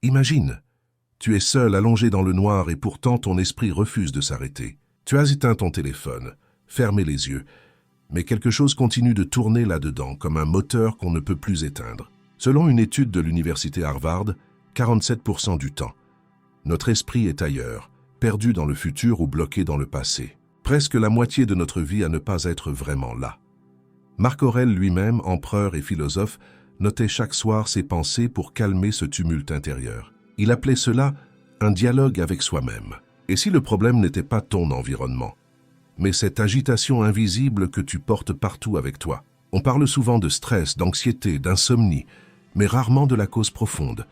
Imagine, tu es seul allongé dans le noir et pourtant ton esprit refuse de s'arrêter. Tu as éteint ton téléphone, fermé les yeux, mais quelque chose continue de tourner là-dedans comme un moteur qu'on ne peut plus éteindre. Selon une étude de l'université Harvard, 47% du temps, notre esprit est ailleurs, perdu dans le futur ou bloqué dans le passé. Presque la moitié de notre vie à ne pas être vraiment là. Marc Aurèle lui-même, empereur et philosophe, notait chaque soir ses pensées pour calmer ce tumulte intérieur. Il appelait cela un dialogue avec soi-même. Et si le problème n'était pas ton environnement, mais cette agitation invisible que tu portes partout avec toi? On parle souvent de stress, d'anxiété, d'insomnie, mais rarement de la cause profonde,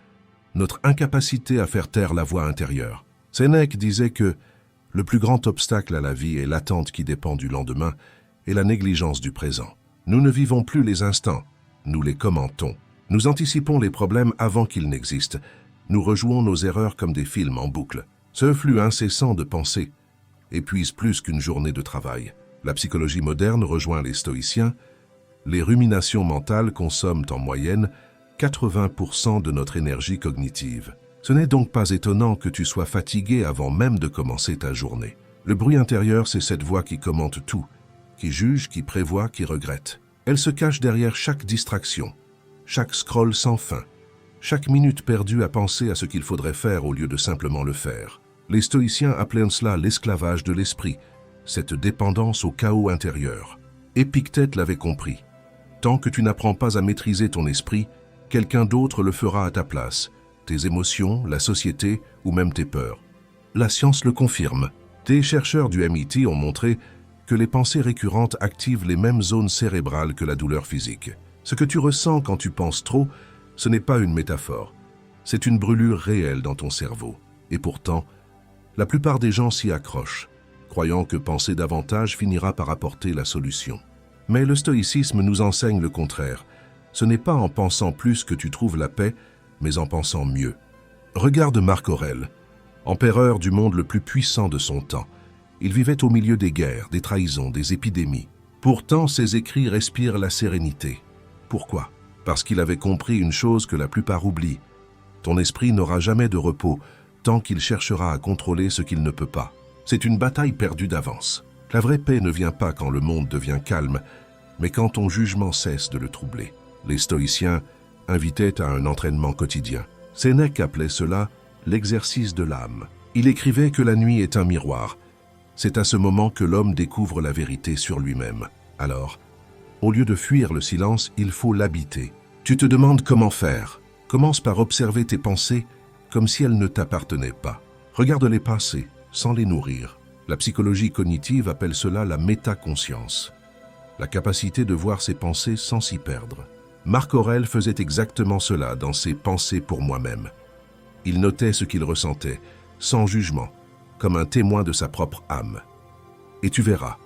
notre incapacité à faire taire la voix intérieure. Sénèque disait que le plus grand obstacle à la vie est l'attente qui dépend du lendemain et la négligence du présent. Nous ne vivons plus les instants, nous les commentons. Nous anticipons les problèmes avant qu'ils n'existent. Nous rejouons nos erreurs comme des films en boucle. Ce flux incessant de pensées épuise plus qu'une journée de travail. La psychologie moderne rejoint les stoïciens. Les ruminations mentales consomment en moyenne 80% de notre énergie cognitive. Ce n'est donc pas étonnant que tu sois fatigué avant même de commencer ta journée. Le bruit intérieur, c'est cette voix qui commente tout, qui juge, qui prévoit, qui regrette. Elle se cache derrière chaque distraction, chaque scroll sans fin, chaque minute perdue à penser à ce qu'il faudrait faire au lieu de simplement le faire. Les stoïciens appelaient cela l'esclavage de l'esprit, cette dépendance au chaos intérieur. Épictète l'avait compris. Tant que tu n'apprends pas à maîtriser ton esprit, quelqu'un d'autre le fera à ta place. Tes émotions, la société ou même tes peurs. La science le confirme. Des chercheurs du MIT ont montré que les pensées récurrentes activent les mêmes zones cérébrales que la douleur physique. Ce que tu ressens quand tu penses trop, ce n'est pas une métaphore. C'est une brûlure réelle dans ton cerveau. Et pourtant, la plupart des gens s'y accrochent, croyant que penser davantage finira par apporter la solution. Mais le stoïcisme nous enseigne le contraire. Ce n'est pas en pensant plus que tu trouves la paix, mais en pensant mieux. Regarde Marc Aurèle, empereur du monde le plus puissant de son temps. Il vivait au milieu des guerres, des trahisons, des épidémies. Pourtant, ses écrits respirent la sérénité. Pourquoi? Parce qu'il avait compris une chose que la plupart oublient. Ton esprit n'aura jamais de repos tant qu'il cherchera à contrôler ce qu'il ne peut pas. C'est une bataille perdue d'avance. La vraie paix ne vient pas quand le monde devient calme, mais quand ton jugement cesse de le troubler. Les stoïciens invitaient à un entraînement quotidien. Sénèque appelait cela l'exercice de l'âme. Il écrivait que la nuit est un miroir. C'est à ce moment que l'homme découvre la vérité sur lui-même. Alors, au lieu de fuir le silence, il faut l'habiter. Tu te demandes comment faire. Commence par observer tes pensées comme si elles ne t'appartenaient pas. Regarde-les passer, sans les nourrir. La psychologie cognitive appelle cela la métaconscience. La capacité de voir ses pensées sans s'y perdre. Marc Aurèle faisait exactement cela dans ses Pensées pour moi-même. Il notait ce qu'il ressentait, sans jugement, comme un témoin de sa propre âme. Et tu verras,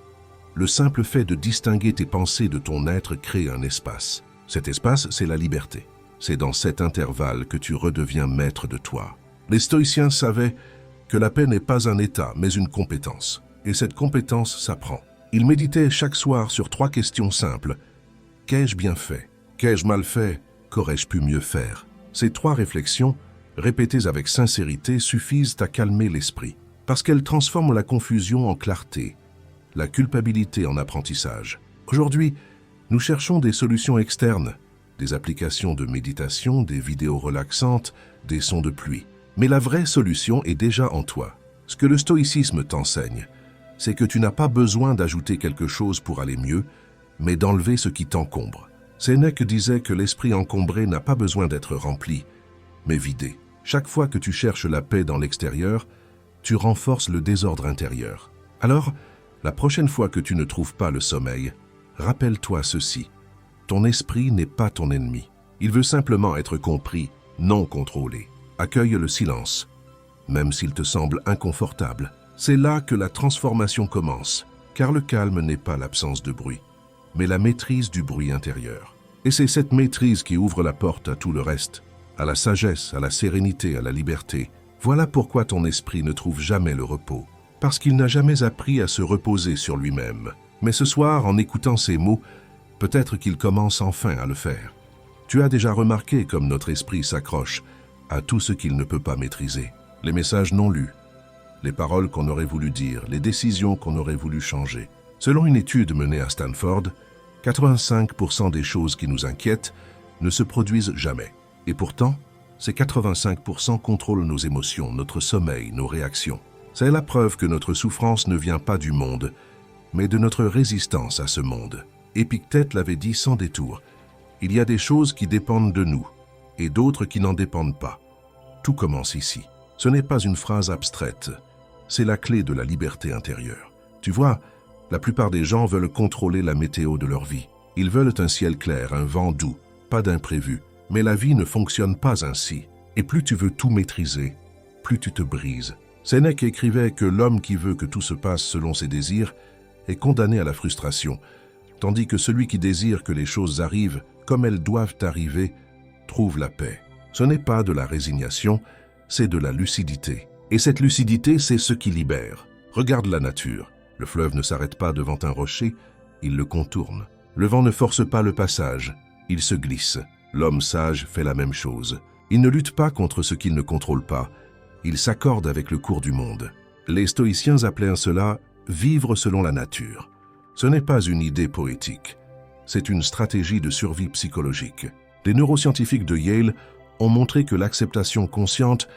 le simple fait de distinguer tes pensées de ton être crée un espace. Cet espace, c'est la liberté. C'est dans cet intervalle que tu redeviens maître de toi. Les stoïciens savaient que la paix n'est pas un état, mais une compétence. Et cette compétence s'apprend. Ils méditaient chaque soir sur 3 questions simples. Qu'ai-je bien fait? Qu'ai-je mal fait? Qu'aurais-je pu mieux faire? Ces 3 réflexions, répétées avec sincérité, suffisent à calmer l'esprit. Parce qu'elles transforment la confusion en clarté, la culpabilité en apprentissage. Aujourd'hui, nous cherchons des solutions externes, des applications de méditation, des vidéos relaxantes, des sons de pluie. Mais la vraie solution est déjà en toi. Ce que le stoïcisme t'enseigne, c'est que tu n'as pas besoin d'ajouter quelque chose pour aller mieux, mais d'enlever ce qui t'encombre. Sénèque disait que l'esprit encombré n'a pas besoin d'être rempli, mais vidé. Chaque fois que tu cherches la paix dans l'extérieur, tu renforces le désordre intérieur. Alors, la prochaine fois que tu ne trouves pas le sommeil, rappelle-toi ceci. Ton esprit n'est pas ton ennemi. Il veut simplement être compris, non contrôlé. Accueille le silence, même s'il te semble inconfortable. C'est là que la transformation commence, car le calme n'est pas l'absence de bruit, mais la maîtrise du bruit intérieur. Et c'est cette maîtrise qui ouvre la porte à tout le reste, à la sagesse, à la sérénité, à la liberté. Voilà pourquoi ton esprit ne trouve jamais le repos, parce qu'il n'a jamais appris à se reposer sur lui-même. Mais ce soir, en écoutant ces mots, peut-être qu'il commence enfin à le faire. Tu as déjà remarqué comme notre esprit s'accroche, à tout ce qu'il ne peut pas maîtriser. Les messages non lus, les paroles qu'on aurait voulu dire, les décisions qu'on aurait voulu changer. Selon une étude menée à Stanford, 85% des choses qui nous inquiètent ne se produisent jamais. Et pourtant, ces 85% contrôlent nos émotions, notre sommeil, nos réactions. C'est la preuve que notre souffrance ne vient pas du monde, mais de notre résistance à ce monde. Épictète l'avait dit sans détour. Il y a des choses qui dépendent de nous, et d'autres qui n'en dépendent pas. Tout commence ici. Ce n'est pas une phrase abstraite, c'est la clé de la liberté intérieure. Tu vois, la plupart des gens veulent contrôler la météo de leur vie. Ils veulent un ciel clair, un vent doux, pas d'imprévu. Mais la vie ne fonctionne pas ainsi. Et plus tu veux tout maîtriser, plus tu te brises. Sénèque écrivait que l'homme qui veut que tout se passe selon ses désirs est condamné à la frustration, tandis que celui qui désire que les choses arrivent comme elles doivent arriver trouve la paix. Ce n'est pas de la résignation, c'est de la lucidité. Et cette lucidité, c'est ce qui libère. Regarde la nature. Le fleuve ne s'arrête pas devant un rocher, il le contourne. Le vent ne force pas le passage, il se glisse. L'homme sage fait la même chose. Il ne lutte pas contre ce qu'il ne contrôle pas, il s'accorde avec le cours du monde. Les stoïciens appelaient cela « vivre selon la nature ». Ce n'est pas une idée poétique, c'est une stratégie de survie psychologique. Les neuroscientifiques de Yale ont montré que l'acceptation consciente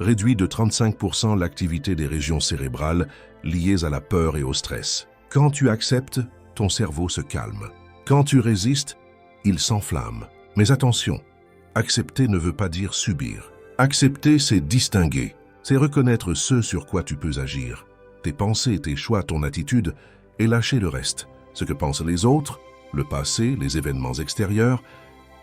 réduit de 35% l'activité des régions cérébrales liées à la peur et au stress. Quand tu acceptes, ton cerveau se calme. Quand tu résistes, il s'enflamme. Mais attention, accepter ne veut pas dire subir. Accepter, c'est distinguer. C'est reconnaître ce sur quoi tu peux agir. Tes pensées, tes choix, ton attitude, et lâcher le reste. Ce que pensent les autres, le passé, les événements extérieurs,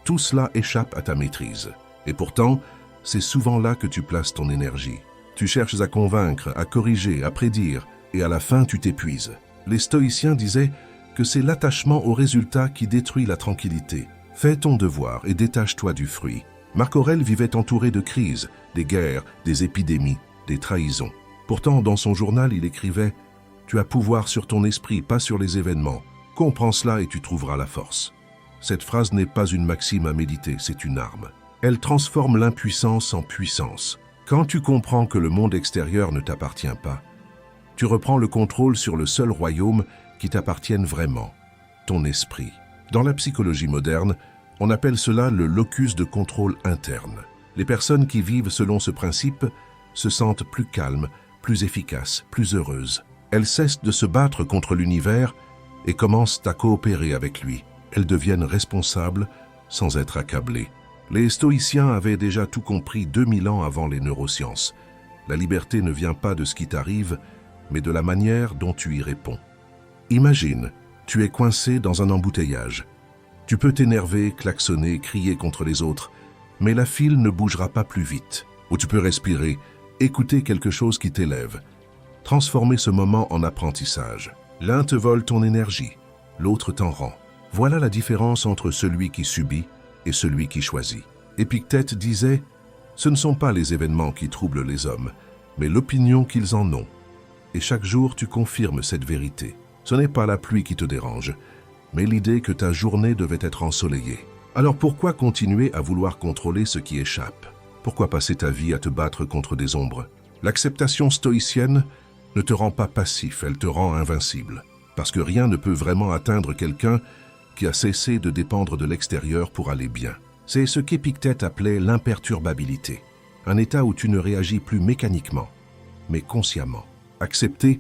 tout cela échappe à ta maîtrise. Et pourtant, c'est souvent là que tu places ton énergie. Tu cherches à convaincre, à corriger, à prédire, et à la fin tu t'épuises. Les stoïciens disaient que c'est l'attachement au résultat qui détruit la tranquillité. Fais ton devoir et détache-toi du fruit. Marc Aurèle vivait entouré de crises, des guerres, des épidémies, des trahisons. Pourtant, dans son journal, il écrivait « Tu as pouvoir sur ton esprit, pas sur les événements. Comprends cela et tu trouveras la force. » Cette phrase n'est pas une maxime à méditer, c'est une arme. Elle transforme l'impuissance en puissance. Quand tu comprends que le monde extérieur ne t'appartient pas, tu reprends le contrôle sur le seul royaume qui t'appartienne vraiment, ton esprit. Dans la psychologie moderne, on appelle cela le locus de contrôle interne. Les personnes qui vivent selon ce principe se sentent plus calmes, plus efficaces, plus heureuses. Elles cessent de se battre contre l'univers et commencent à coopérer avec lui. Elles deviennent responsables sans être accablées. Les stoïciens avaient déjà tout compris 2000 ans avant les neurosciences. La liberté ne vient pas de ce qui t'arrive, mais de la manière dont tu y réponds. Imagine, tu es coincé dans un embouteillage. Tu peux t'énerver, klaxonner, crier contre les autres, mais la file ne bougera pas plus vite. Ou tu peux respirer, écouter quelque chose qui t'élève. Transformer ce moment en apprentissage. L'un te vole ton énergie, l'autre t'en rend. Voilà la différence entre celui qui subit et celui qui choisit. Épictète disait « Ce ne sont pas les événements qui troublent les hommes, mais l'opinion qu'ils en ont. » Et chaque jour, tu confirmes cette vérité. Ce n'est pas la pluie qui te dérange, mais l'idée que ta journée devait être ensoleillée. Alors pourquoi continuer à vouloir contrôler ce qui échappe? Pourquoi passer ta vie à te battre contre des ombres? L'acceptation stoïcienne ne te rend pas passif, elle te rend invincible. Parce que rien ne peut vraiment atteindre quelqu'un qui a cessé de dépendre de l'extérieur pour aller bien. C'est ce qu'Épictète appelait l'imperturbabilité, un état où tu ne réagis plus mécaniquement, mais consciemment. Accepter,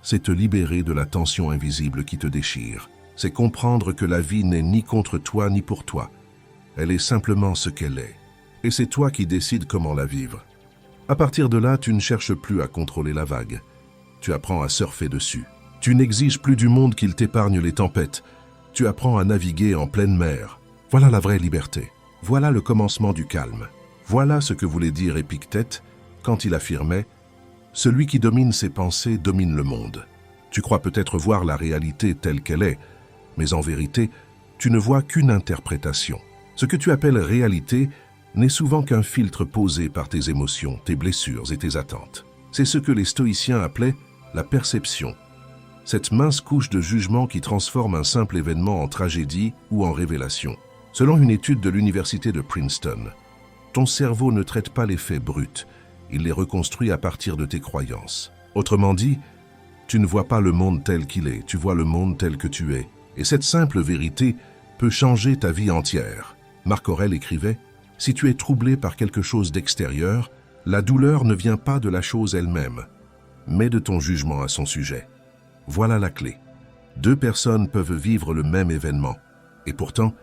c'est te libérer de la tension invisible qui te déchire. C'est comprendre que la vie n'est ni contre toi ni pour toi. Elle est simplement ce qu'elle est. Et c'est toi qui décides comment la vivre. À partir de là, tu ne cherches plus à contrôler la vague. Tu apprends à surfer dessus. Tu n'exiges plus du monde qu'il t'épargne les tempêtes. Tu apprends à naviguer en pleine mer. Voilà la vraie liberté. Voilà le commencement du calme. Voilà ce que voulait dire Épictète quand il affirmait « Celui qui domine ses pensées domine le monde ». Tu crois peut-être voir la réalité telle qu'elle est, mais en vérité, tu ne vois qu'une interprétation. Ce que tu appelles réalité n'est souvent qu'un filtre posé par tes émotions, tes blessures et tes attentes. C'est ce que les stoïciens appelaient la perception. Cette mince couche de jugement qui transforme un simple événement en tragédie ou en révélation. Selon une étude de l'université de Princeton, Ton cerveau ne traite pas les faits bruts, il les reconstruit à partir de tes croyances. Autrement dit, tu ne vois pas le monde tel qu'il est, tu vois le monde tel que tu es. Et cette simple vérité peut changer ta vie entière. Marc Aurèle écrivait « Si tu es troublé par quelque chose d'extérieur, la douleur ne vient pas de la chose elle-même, mais de ton jugement à son sujet. » Voilà la clé. Deux personnes peuvent vivre le même événement, et pourtant,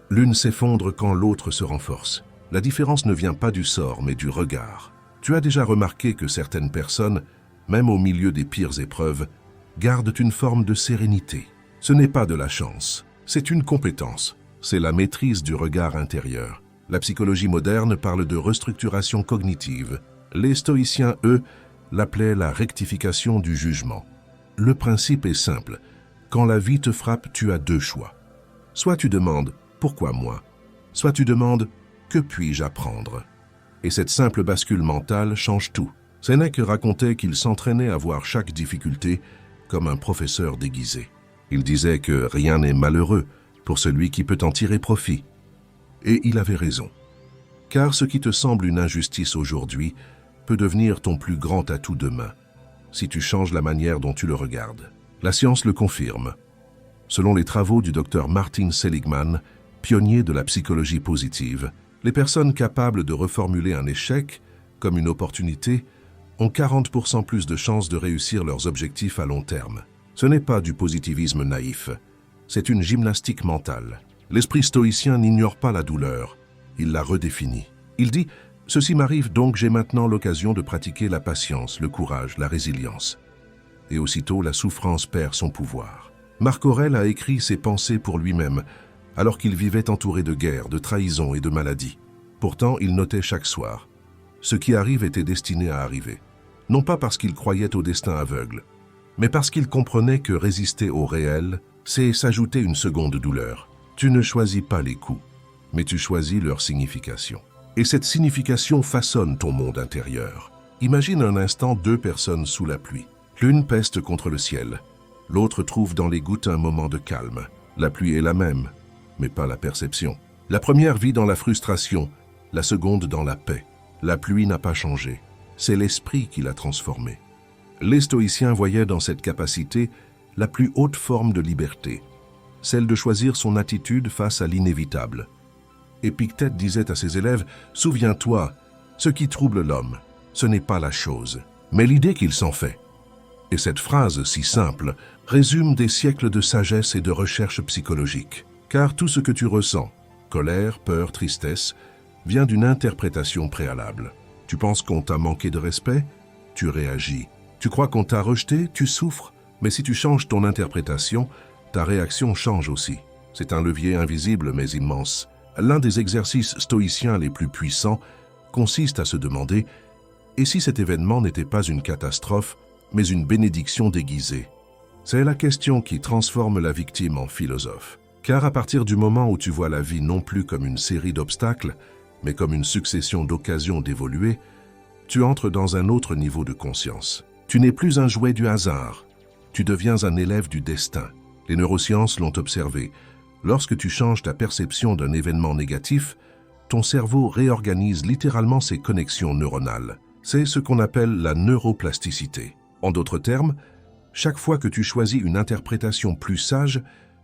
l'une s'effondre quand l'autre se renforce. La différence ne vient pas du sort, mais du regard. Tu as déjà remarqué que certaines personnes, même au milieu des pires épreuves, gardent une forme de sérénité. Ce n'est pas de la chance, c'est une compétence. C'est la maîtrise du regard intérieur. La psychologie moderne parle de restructuration cognitive. Les stoïciens, eux, l'appelaient la rectification du jugement. Le principe est simple. Quand la vie te frappe, tu as deux choix. Soit tu demandes « Pourquoi moi ?», soit tu demandes « Que puis-je apprendre ?» Et cette simple bascule mentale change tout. Sénèque racontait qu'il s'entraînait à voir chaque difficulté comme un professeur déguisé. Il disait que rien n'est malheureux pour celui qui peut en tirer profit. Et il avait raison. Car ce qui te semble une injustice aujourd'hui peut devenir ton plus grand atout demain, si tu changes la manière dont tu le regardes. La science le confirme. Selon les travaux du docteur Martin Seligman, pionnier de la psychologie positive, les personnes capables de reformuler un échec comme une opportunité ont 40% plus de chances de réussir leurs objectifs à long terme. Ce n'est pas du positivisme naïf, c'est une gymnastique mentale. L'esprit stoïcien n'ignore pas la douleur, il la redéfinit. Il dit « Ceci m'arrive donc j'ai maintenant l'occasion de pratiquer la patience, le courage, la résilience. » Et aussitôt la souffrance perd son pouvoir. Marc Aurèle a écrit ses pensées pour lui-même, alors qu'il vivait entouré de guerres, de trahisons et de maladies. Pourtant, il notait chaque soir. Ce qui arrive était destiné à arriver. Non pas parce qu'il croyait au destin aveugle, mais parce qu'il comprenait que résister au réel, c'est s'ajouter une seconde douleur. Tu ne choisis pas les coups, mais tu choisis leur signification. Et cette signification façonne ton monde intérieur. Imagine un instant deux personnes sous la pluie. L'une peste contre le ciel, l'autre trouve dans les gouttes un moment de calme. La pluie est la même, mais pas la perception. La première vit dans la frustration, la seconde dans la paix. La pluie n'a pas changé, c'est l'esprit qui l'a transformée. Les stoïciens voyaient dans cette capacité la plus haute forme de liberté, celle de choisir son attitude face à l'inévitable. Épictète disait à ses élèves « Souviens-toi, ce qui trouble l'homme, ce n'est pas la chose, mais l'idée qu'il s'en fait. » Et cette phrase si simple résume des siècles de sagesse et de recherche psychologique. Car tout ce que tu ressens, colère, peur, tristesse, vient d'une interprétation préalable. Tu penses qu'on t'a manqué de respect? Tu réagis. Tu crois qu'on t'a rejeté? Tu souffres. Mais si tu changes ton interprétation, ta réaction change aussi. C'est un levier invisible mais immense. L'un des exercices stoïciens les plus puissants consiste à se demander « Et si cet événement n'était pas une catastrophe, mais une bénédiction déguisée ?» C'est la question qui transforme la victime en philosophe. Car à partir du moment où tu vois la vie non plus comme une série d'obstacles, mais comme une succession d'occasions d'évoluer, tu entres dans un autre niveau de conscience. Tu n'es plus un jouet du hasard, tu deviens un élève du destin. Les neurosciences l'ont observé. Lorsque tu changes ta perception d'un événement négatif, ton cerveau réorganise littéralement ses connexions neuronales. C'est ce qu'on appelle la neuroplasticité. En d'autres termes, chaque fois que tu choisis une interprétation plus sage,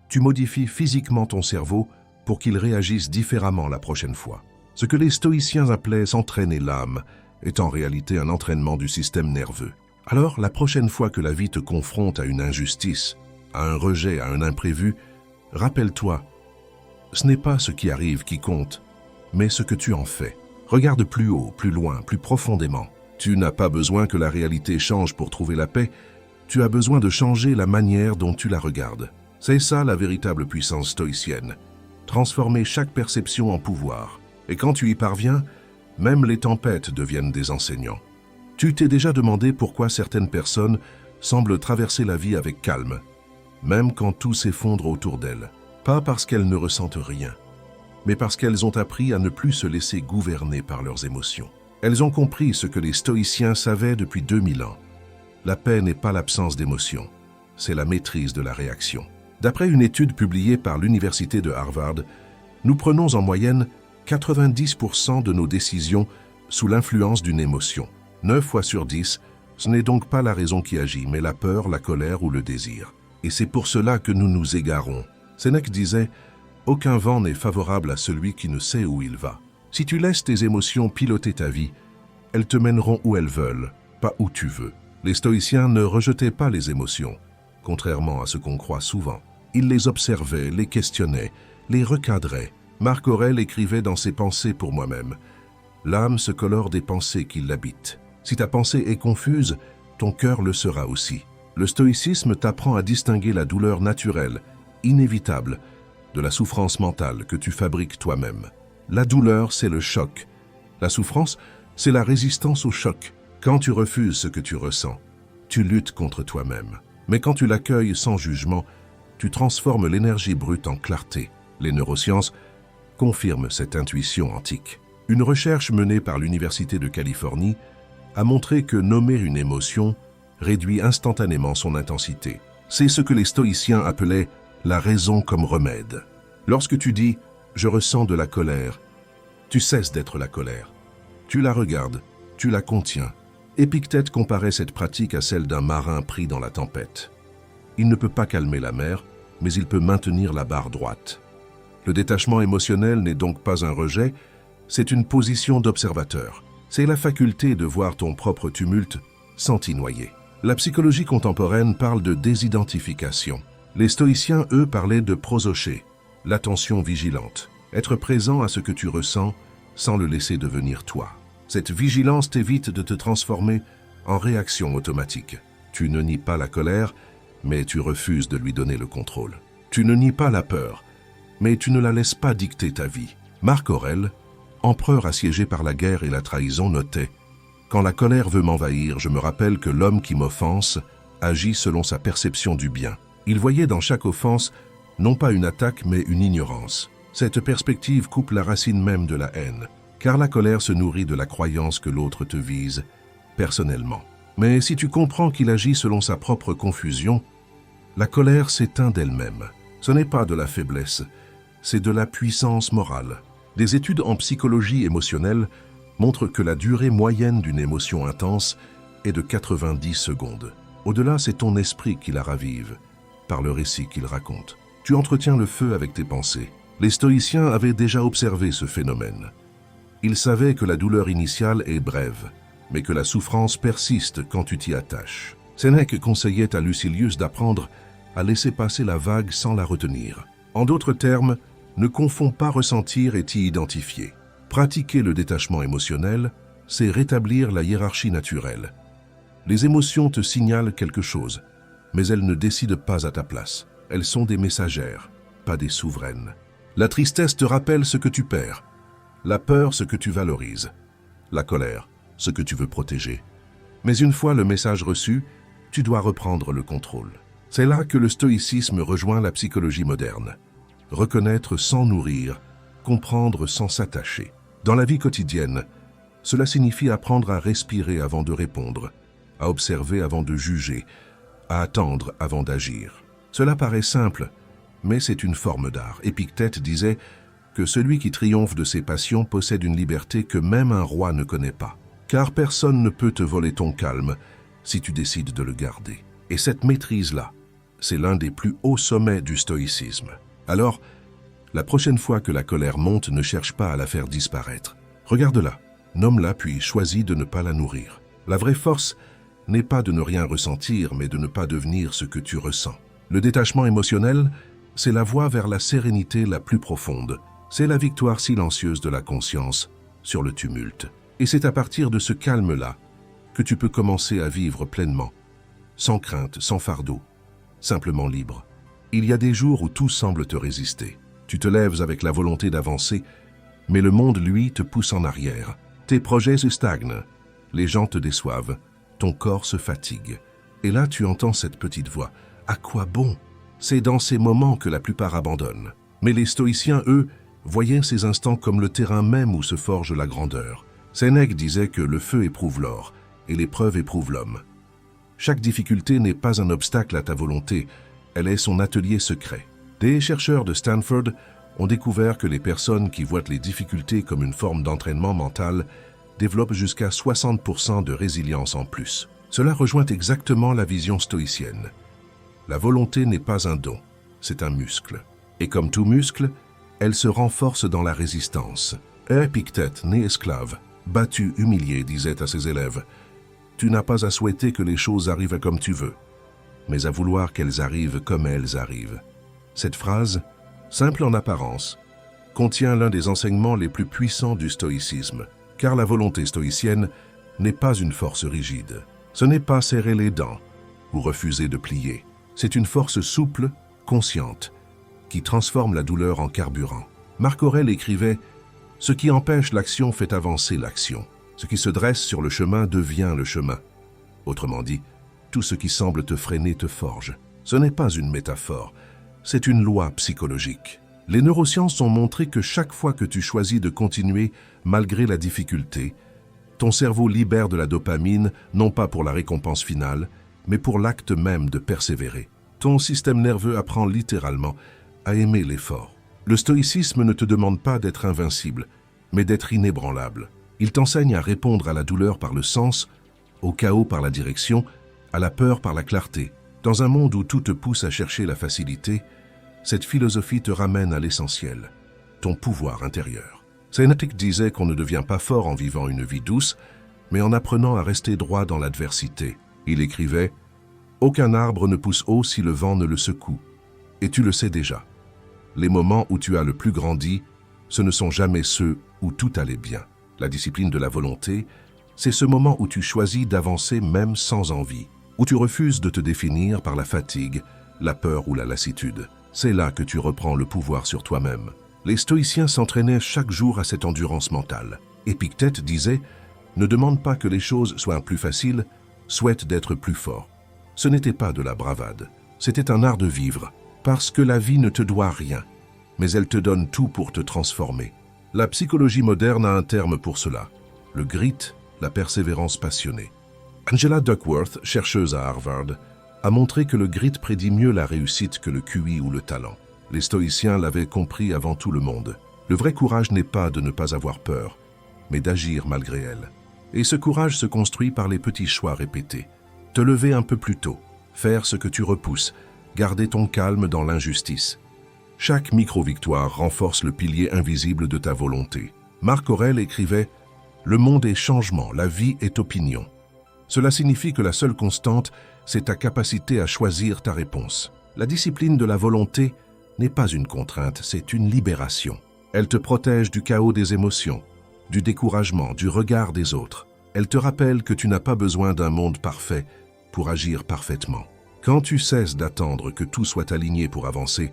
tu modifies physiquement ton cerveau pour qu'il réagisse différemment la prochaine fois. Ce que les stoïciens appelaient s'entraîner l'âme est en réalité un entraînement du système nerveux. Alors, la prochaine fois que la vie te confronte à une injustice, à un rejet, à un imprévu, rappelle-toi, ce n'est pas ce qui arrive qui compte, mais ce que tu en fais. Regarde plus haut, plus loin, plus profondément. Tu n'as pas besoin que la réalité change pour trouver la paix, tu as besoin de changer la manière dont tu la regardes. C'est ça la véritable puissance stoïcienne. Transformer chaque perception en pouvoir. Et quand tu y parviens, même les tempêtes deviennent des enseignants. Tu t'es déjà demandé pourquoi certaines personnes semblent traverser la vie avec calme, même quand tout s'effondre autour d'elles. Pas parce qu'elles ne ressentent rien, mais parce qu'elles ont appris à ne plus se laisser gouverner par leurs émotions. Elles ont compris ce que les stoïciens savaient depuis 2000 ans. La paix n'est pas l'absence d'émotions, c'est la maîtrise de la réaction. D'après une étude publiée par l'Université de Harvard, nous prenons en moyenne 90% de nos décisions sous l'influence d'une émotion. 9 fois sur 10, ce n'est donc pas la raison qui agit, mais la peur, la colère ou le désir. Et c'est pour cela que nous nous égarons. Sénèque disait « Aucun vent n'est favorable à celui qui ne sait où il va ». Si tu laisses tes émotions piloter ta vie, elles te mèneront où elles veulent, pas où tu veux. Les stoïciens ne rejetaient pas les émotions, contrairement à ce qu'on croit souvent. Ils les observaient, les questionnaient, les recadraient. Marc Aurèle écrivait dans ses Pensées pour moi-même « L'âme se colore des pensées qui l'habitent. Si ta pensée est confuse, ton cœur le sera aussi. » Le stoïcisme t'apprend à distinguer la douleur naturelle, inévitable, de la souffrance mentale que tu fabriques toi-même. La douleur, c'est le choc. La souffrance, c'est la résistance au choc. Quand tu refuses ce que tu ressens, tu luttes contre toi-même. Mais quand tu l'accueilles sans jugement, tu transformes l'énergie brute en clarté. Les neurosciences confirment cette intuition antique. Une recherche menée par l'Université de Californie a montré que nommer une émotion réduit instantanément son intensité. C'est ce que les stoïciens appelaient la raison comme remède. Lorsque tu dis « je ressens de la colère », tu cesses d'être la colère. Tu la regardes, tu la contiens. Épictète comparait cette pratique à celle d'un marin pris dans la tempête. Il ne peut pas calmer la mer, mais il peut maintenir la barre droite. Le détachement émotionnel n'est donc pas un rejet, c'est une position d'observateur. C'est la faculté de voir ton propre tumulte sans t'y noyer. La psychologie contemporaine parle de désidentification. Les stoïciens, eux, parlaient de prosoché, l'attention vigilante, être présent à ce que tu ressens sans le laisser devenir toi. Cette vigilance t'évite de te transformer en réaction automatique. Tu ne nies pas la colère, mais tu refuses de lui donner le contrôle. Tu ne nies pas la peur, mais tu ne la laisses pas dicter ta vie. Marc Aurèle, empereur assiégé par la guerre et la trahison, notait « Quand la colère veut m'envahir, je me rappelle que l'homme qui m'offense agit selon sa perception du bien. » Il voyait dans chaque offense non pas une attaque, mais une ignorance. Cette perspective coupe la racine même de la haine, car la colère se nourrit de la croyance que l'autre te vise personnellement. Mais si tu comprends qu'il agit selon sa propre confusion, la colère s'éteint d'elle-même. Ce n'est pas de la faiblesse, c'est de la puissance morale. Des études en psychologie émotionnelle montrent que la durée moyenne d'une émotion intense est de 90 secondes. Au-delà, c'est ton esprit qui la ravive, par le récit qu'il raconte. Tu entretiens le feu avec tes pensées. Les stoïciens avaient déjà observé ce phénomène. Ils savaient que la douleur initiale est brève, mais que la souffrance persiste quand tu t'y attaches. Sénèque conseillait à Lucilius d'apprendre à laisser passer la vague sans la retenir. En d'autres termes, ne confonds pas ressentir et t'y identifier. Pratiquer le détachement émotionnel, c'est rétablir la hiérarchie naturelle. Les émotions te signalent quelque chose, mais elles ne décident pas à ta place. Elles sont des messagères, pas des souveraines. La tristesse te rappelle ce que tu perds, la peur ce que tu valorises, la colère ce que tu veux protéger. Mais une fois le message reçu, tu dois reprendre le contrôle. C'est là que le stoïcisme rejoint la psychologie moderne. Reconnaître sans nourrir, comprendre sans s'attacher. Dans la vie quotidienne, cela signifie apprendre à respirer avant de répondre, à observer avant de juger, à attendre avant d'agir. Cela paraît simple, mais c'est une forme d'art. Épictète disait que celui qui triomphe de ses passions possède une liberté que même un roi ne connaît pas. Car personne ne peut te voler ton calme si tu décides de le garder. Et cette maîtrise-là, c'est l'un des plus hauts sommets du stoïcisme. Alors, la prochaine fois que la colère monte, ne cherche pas à la faire disparaître. Regarde-la, nomme-la puis choisis de ne pas la nourrir. La vraie force n'est pas de ne rien ressentir, mais de ne pas devenir ce que tu ressens. Le détachement émotionnel, c'est la voie vers la sérénité la plus profonde. C'est la victoire silencieuse de la conscience sur le tumulte. Et c'est à partir de ce calme-là que tu peux commencer à vivre pleinement, sans crainte, sans fardeau, simplement libre. Il y a des jours où tout semble te résister. Tu te lèves avec la volonté d'avancer, mais le monde, lui, te pousse en arrière. Tes projets se stagnent, les gens te déçoivent, ton corps se fatigue. Et là, tu entends cette petite voix. À quoi bon? C'est dans ces moments que la plupart abandonnent. Mais les stoïciens, eux, voyaient ces instants comme le terrain même où se forge la grandeur. Sénèque disait que le feu éprouve l'or et l'épreuve éprouve l'homme. Chaque difficulté n'est pas un obstacle à ta volonté, elle est son atelier secret. Des chercheurs de Stanford ont découvert que les personnes qui voient les difficultés comme une forme d'entraînement mental développent jusqu'à 60% de résilience en plus. Cela rejoint exactement la vision stoïcienne. La volonté n'est pas un don, c'est un muscle. Et comme tout muscle, elle se renforce dans la résistance. Épictète, né esclave, battu, humilié, disait à ses élèves, « Tu n'as pas à souhaiter que les choses arrivent comme tu veux, mais à vouloir qu'elles arrivent comme elles arrivent. » Cette phrase, simple en apparence, contient l'un des enseignements les plus puissants du stoïcisme, car la volonté stoïcienne n'est pas une force rigide. Ce n'est pas serrer les dents ou refuser de plier. C'est une force souple, consciente, qui transforme la douleur en carburant. Marc Aurèle écrivait « Ce qui empêche l'action fait avancer l'action. Ce qui se dresse sur le chemin devient le chemin. » Autrement dit, tout ce qui semble te freiner te forge. Ce n'est pas une métaphore, c'est une loi psychologique. Les neurosciences ont montré que chaque fois que tu choisis de continuer malgré la difficulté, ton cerveau libère de la dopamine, non pas pour la récompense finale, mais pour l'acte même de persévérer. Ton système nerveux apprend littéralement à aimer l'effort. Le stoïcisme ne te demande pas d'être invincible, mais d'être inébranlable. Il t'enseigne à répondre à la douleur par le sens, au chaos par la direction, à la peur par la clarté. Dans un monde où tout te pousse à chercher la facilité, cette philosophie te ramène à l'essentiel, ton pouvoir intérieur. Sénèque disait qu'on ne devient pas fort en vivant une vie douce, mais en apprenant à rester droit dans l'adversité. Il écrivait « Aucun arbre ne pousse haut si le vent ne le secoue. Et tu le sais déjà. Les moments où tu as le plus grandi, ce ne sont jamais ceux où tout allait bien. La discipline de la volonté, c'est ce moment où tu choisis d'avancer même sans envie, où tu refuses de te définir par la fatigue, la peur ou la lassitude. C'est là que tu reprends le pouvoir sur toi-même. Les stoïciens s'entraînaient chaque jour à cette endurance mentale. Épictète disait « Ne demande pas que les choses soient plus faciles, souhaite d'être plus fort. » Ce n'était pas de la bravade, c'était un art de vivre, parce que la vie ne te doit rien, mais elle te donne tout pour te transformer. La psychologie moderne a un terme pour cela, le grit, la persévérance passionnée. Angela Duckworth, chercheuse à Harvard, a montré que le grit prédit mieux la réussite que le QI ou le talent. Les stoïciens l'avaient compris avant tout le monde. Le vrai courage n'est pas de ne pas avoir peur, mais d'agir malgré elle. Et ce courage se construit par les petits choix répétés. Te lever un peu plus tôt, faire ce que tu repousses, garder ton calme dans l'injustice. Chaque micro-victoire renforce le pilier invisible de ta volonté. Marc Aurèle écrivait « Le monde est changement, la vie est opinion ». Cela signifie que la seule constante, c'est ta capacité à choisir ta réponse. La discipline de la volonté n'est pas une contrainte, c'est une libération. Elle te protège du chaos des émotions, du découragement, du regard des autres. Elle te rappelle que tu n'as pas besoin d'un monde parfait pour agir parfaitement. Quand tu cesses d'attendre que tout soit aligné pour avancer,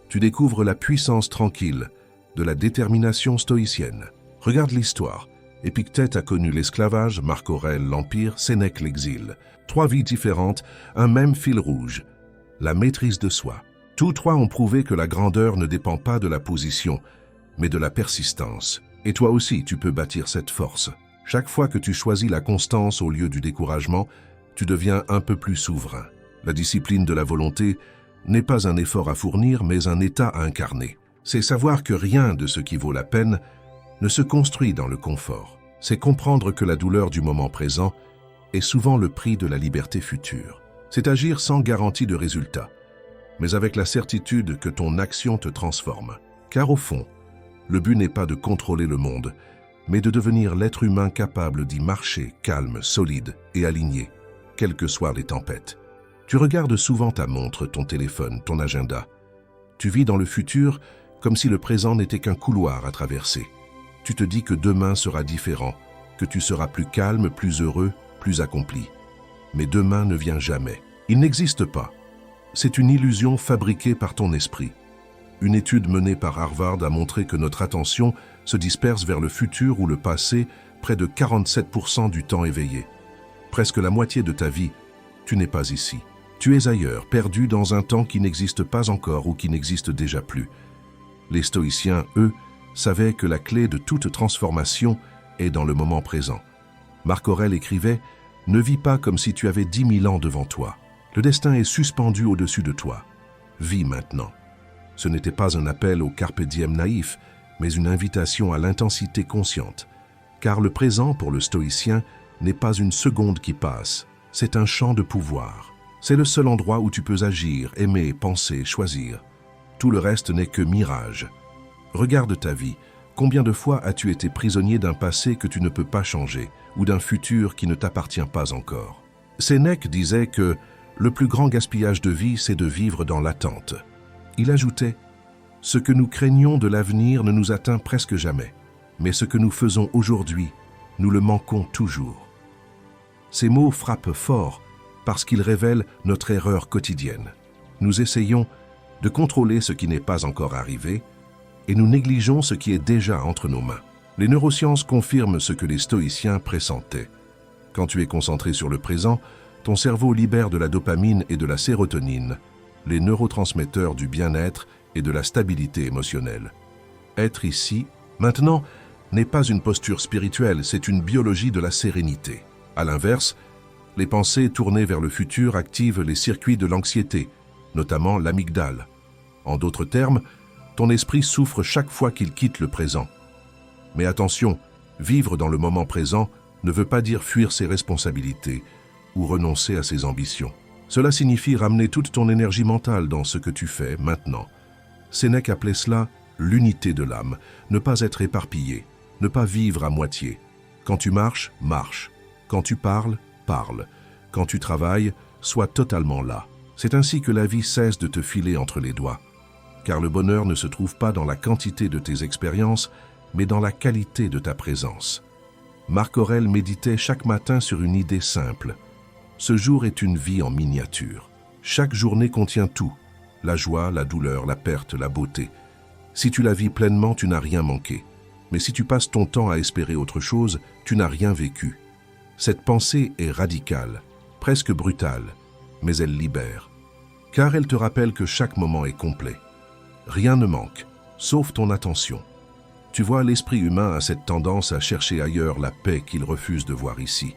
tu découvres la puissance tranquille de la détermination stoïcienne. Regarde l'histoire. Épictète a connu l'esclavage, Marc Aurèle l'Empire, Sénèque l'exil. 3 vies différentes, un même fil rouge, la maîtrise de soi. Tous 3 ont prouvé que la grandeur ne dépend pas de la position, mais de la persistance. Et toi aussi, tu peux bâtir cette force. Chaque fois que tu choisis la constance au lieu du découragement, tu deviens un peu plus souverain. La discipline de la volonté n'est pas un effort à fournir, mais un état à incarner. C'est savoir que rien de ce qui vaut la peine ne se construit dans le confort. C'est comprendre que la douleur du moment présent est souvent le prix de la liberté future. C'est agir sans garantie de résultat, mais avec la certitude que ton action te transforme. Car au fond, le but n'est pas de contrôler le monde, mais de devenir l'être humain capable d'y marcher calme, solide et aligné, quelles que soient les tempêtes. Tu regardes souvent ta montre, ton téléphone, ton agenda. Tu vis dans le futur comme si le présent n'était qu'un couloir à traverser. Tu te dis que demain sera différent, que tu seras plus calme, plus heureux, plus accompli. Mais demain ne vient jamais. Il n'existe pas. C'est une illusion fabriquée par ton esprit. Une étude menée par Harvard a montré que notre attention se disperse vers le futur ou le passé près de 47% du temps éveillé. Presque la moitié de ta vie, tu n'es pas ici. Tu es ailleurs, perdu dans un temps qui n'existe pas encore ou qui n'existe déjà plus. Les stoïciens, eux, savaient que la clé de toute transformation est dans le moment présent. Marc Aurèle écrivait « Ne vis pas comme si tu avais 10 000 ans devant toi. Le destin est suspendu au-dessus de toi. Vis maintenant. » Ce n'était pas un appel au carpe diem naïf, mais une invitation à l'intensité consciente. Car le présent, pour le stoïcien, n'est pas une seconde qui passe, c'est un champ de pouvoir. C'est le seul endroit où tu peux agir, aimer, penser, choisir. Tout le reste n'est que mirage. Regarde ta vie. Combien de fois as-tu été prisonnier d'un passé que tu ne peux pas changer, ou d'un futur qui ne t'appartient pas encore? Sénèque disait que le plus grand gaspillage de vie, c'est de vivre dans l'attente. Il ajoutait « Ce que nous craignons de l'avenir ne nous atteint presque jamais, mais ce que nous faisons aujourd'hui, nous le manquons toujours. » Ces mots frappent fort parce qu'ils révèlent notre erreur quotidienne. Nous essayons de contrôler ce qui n'est pas encore arrivé et nous négligeons ce qui est déjà entre nos mains. Les neurosciences confirment ce que les stoïciens pressentaient. Quand tu es concentré sur le présent, ton cerveau libère de la dopamine et de la sérotonine, les neurotransmetteurs du bien-être et de la stabilité émotionnelle. Être ici, maintenant, n'est pas une posture spirituelle, c'est une biologie de la sérénité. À l'inverse, les pensées tournées vers le futur activent les circuits de l'anxiété, notamment l'amygdale. En d'autres termes, ton esprit souffre chaque fois qu'il quitte le présent. Mais attention, vivre dans le moment présent ne veut pas dire fuir ses responsabilités ou renoncer à ses ambitions. Cela signifie ramener toute ton énergie mentale dans ce que tu fais maintenant. Sénèque appelait cela l'unité de l'âme, ne pas être éparpillé, ne pas vivre à moitié. Quand tu marches, marche. Quand tu parles, parle. Quand tu travailles, sois totalement là. C'est ainsi que la vie cesse de te filer entre les doigts. Car le bonheur ne se trouve pas dans la quantité de tes expériences, mais dans la qualité de ta présence. Marc Aurèle méditait chaque matin sur une idée simple. Ce jour est une vie en miniature. Chaque journée contient tout, la joie, la douleur, la perte, la beauté. Si tu la vis pleinement, tu n'as rien manqué. Mais si tu passes ton temps à espérer autre chose, tu n'as rien vécu. Cette pensée est radicale, presque brutale, mais elle libère. Car elle te rappelle que chaque moment est complet. Rien ne manque, sauf ton attention. Tu vois, l'esprit humain a cette tendance à chercher ailleurs la paix qu'il refuse de voir ici.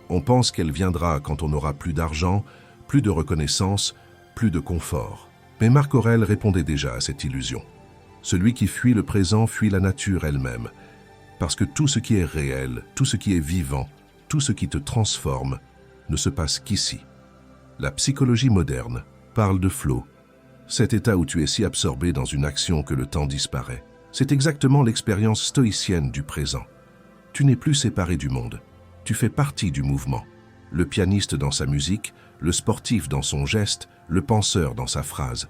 On pense qu'elle viendra quand on n'aura plus d'argent, plus de reconnaissance, plus de confort. Mais Marc Aurèle répondait déjà à cette illusion. Celui qui fuit le présent fuit la nature elle-même. Parce que tout ce qui est réel, tout ce qui est vivant, tout ce qui te transforme, ne se passe qu'ici. La psychologie moderne parle de flow, cet état où tu es si absorbé dans une action que le temps disparaît. C'est exactement l'expérience stoïcienne du présent. Tu n'es plus séparé du monde. Tu fais partie du mouvement. Le pianiste dans sa musique, le sportif dans son geste, le penseur dans sa phrase.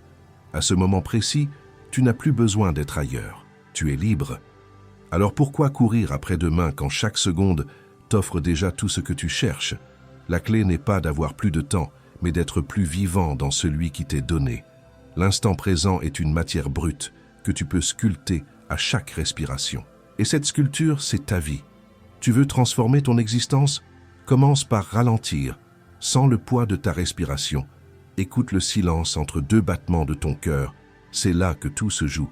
À ce moment précis, tu n'as plus besoin d'être ailleurs. Tu es libre. Alors pourquoi courir après demain quand chaque seconde t'offre déjà tout ce que tu cherches? La clé n'est pas d'avoir plus de temps, mais d'être plus vivant dans celui qui t'est donné. L'instant présent est une matière brute que tu peux sculpter à chaque respiration. Et cette sculpture, c'est ta vie. Tu veux transformer ton existence? Commence par ralentir, sens le poids de ta respiration. Écoute le silence entre deux battements de ton cœur. C'est là que tout se joue.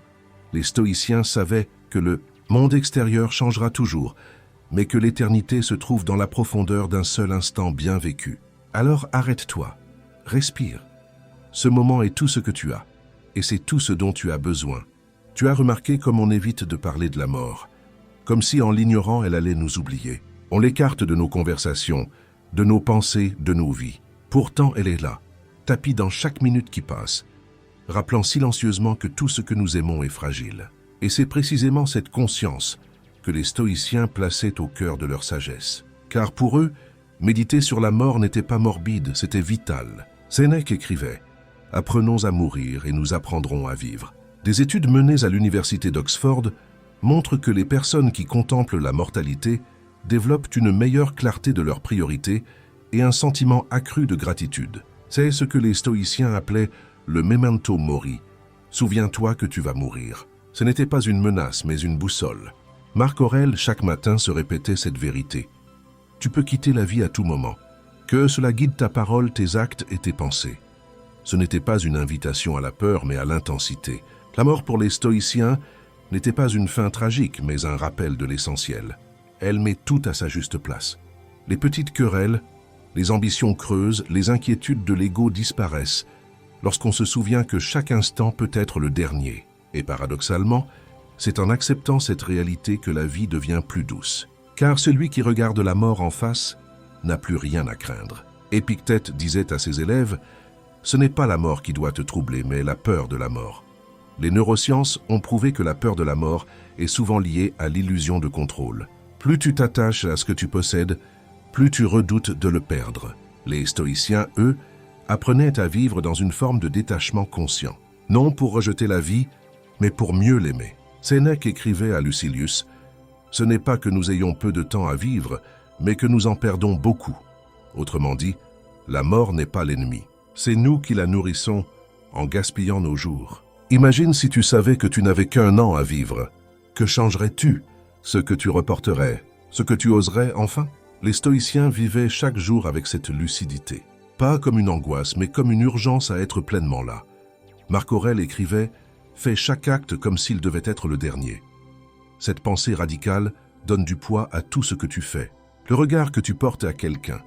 Les stoïciens savaient que le monde extérieur changera toujours, mais que l'éternité se trouve dans la profondeur d'un seul instant bien vécu. Alors arrête-toi, respire. Ce moment est tout ce que tu as, et c'est tout ce dont tu as besoin. Tu as remarqué comme on évite de parler de la mort, comme si en l'ignorant elle allait nous oublier. On l'écarte de nos conversations, de nos pensées, de nos vies. Pourtant elle est là, tapie dans chaque minute qui passe, rappelant silencieusement que tout ce que nous aimons est fragile. Et c'est précisément cette conscience que les stoïciens plaçaient au cœur de leur sagesse. Car pour eux, méditer sur la mort n'était pas morbide, c'était vital. Sénèque écrivait « Apprenons à mourir et nous apprendrons à vivre ». Des études menées à l'université d'Oxford montrent que les personnes qui contemplent la mortalité développent une meilleure clarté de leurs priorités et un sentiment accru de gratitude. C'est ce que les stoïciens appelaient le memento mori. Souviens-toi que tu vas mourir. Ce n'était pas une menace, mais une boussole. Marc Aurèle, chaque matin, se répétait cette vérité. Tu peux quitter la vie à tout moment. Que cela guide ta parole, tes actes et tes pensées. Ce n'était pas une invitation à la peur, mais à l'intensité. La mort pour les stoïciens n'était pas une fin tragique, mais un rappel de l'essentiel. Elle met tout à sa juste place. Les petites querelles, les ambitions creuses, les inquiétudes de l'ego disparaissent, lorsqu'on se souvient que chaque instant peut être le dernier. Et paradoxalement, c'est en acceptant cette réalité que la vie devient plus douce. Car celui qui regarde la mort en face n'a plus rien à craindre. Épictète disait à ses élèves, « Ce n'est pas la mort qui doit te troubler, mais la peur de la mort. » Les neurosciences ont prouvé que la peur de la mort est souvent liée à l'illusion de contrôle. Plus tu t'attaches à ce que tu possèdes, plus tu redoutes de le perdre. Les stoïciens, eux, apprenaient à vivre dans une forme de détachement conscient. Non pour rejeter la vie, mais pour mieux l'aimer. Sénèque écrivait à Lucilius, « Ce n'est pas que nous ayons peu de temps à vivre, mais que nous en perdons beaucoup. » Autrement dit, la mort n'est pas l'ennemi. C'est nous qui la nourrissons en gaspillant nos jours. Imagine si tu savais que tu n'avais qu'un an à vivre. Que changerais-tu? Ce que tu reporterais? Ce que tu oserais enfin? Les stoïciens vivaient chaque jour avec cette lucidité. Pas comme une angoisse, mais comme une urgence à être pleinement là. Marc Aurèle écrivait « Fais chaque acte comme s'il devait être le dernier ». Cette pensée radicale donne du poids à tout ce que tu fais. Le regard que tu portes à quelqu'un,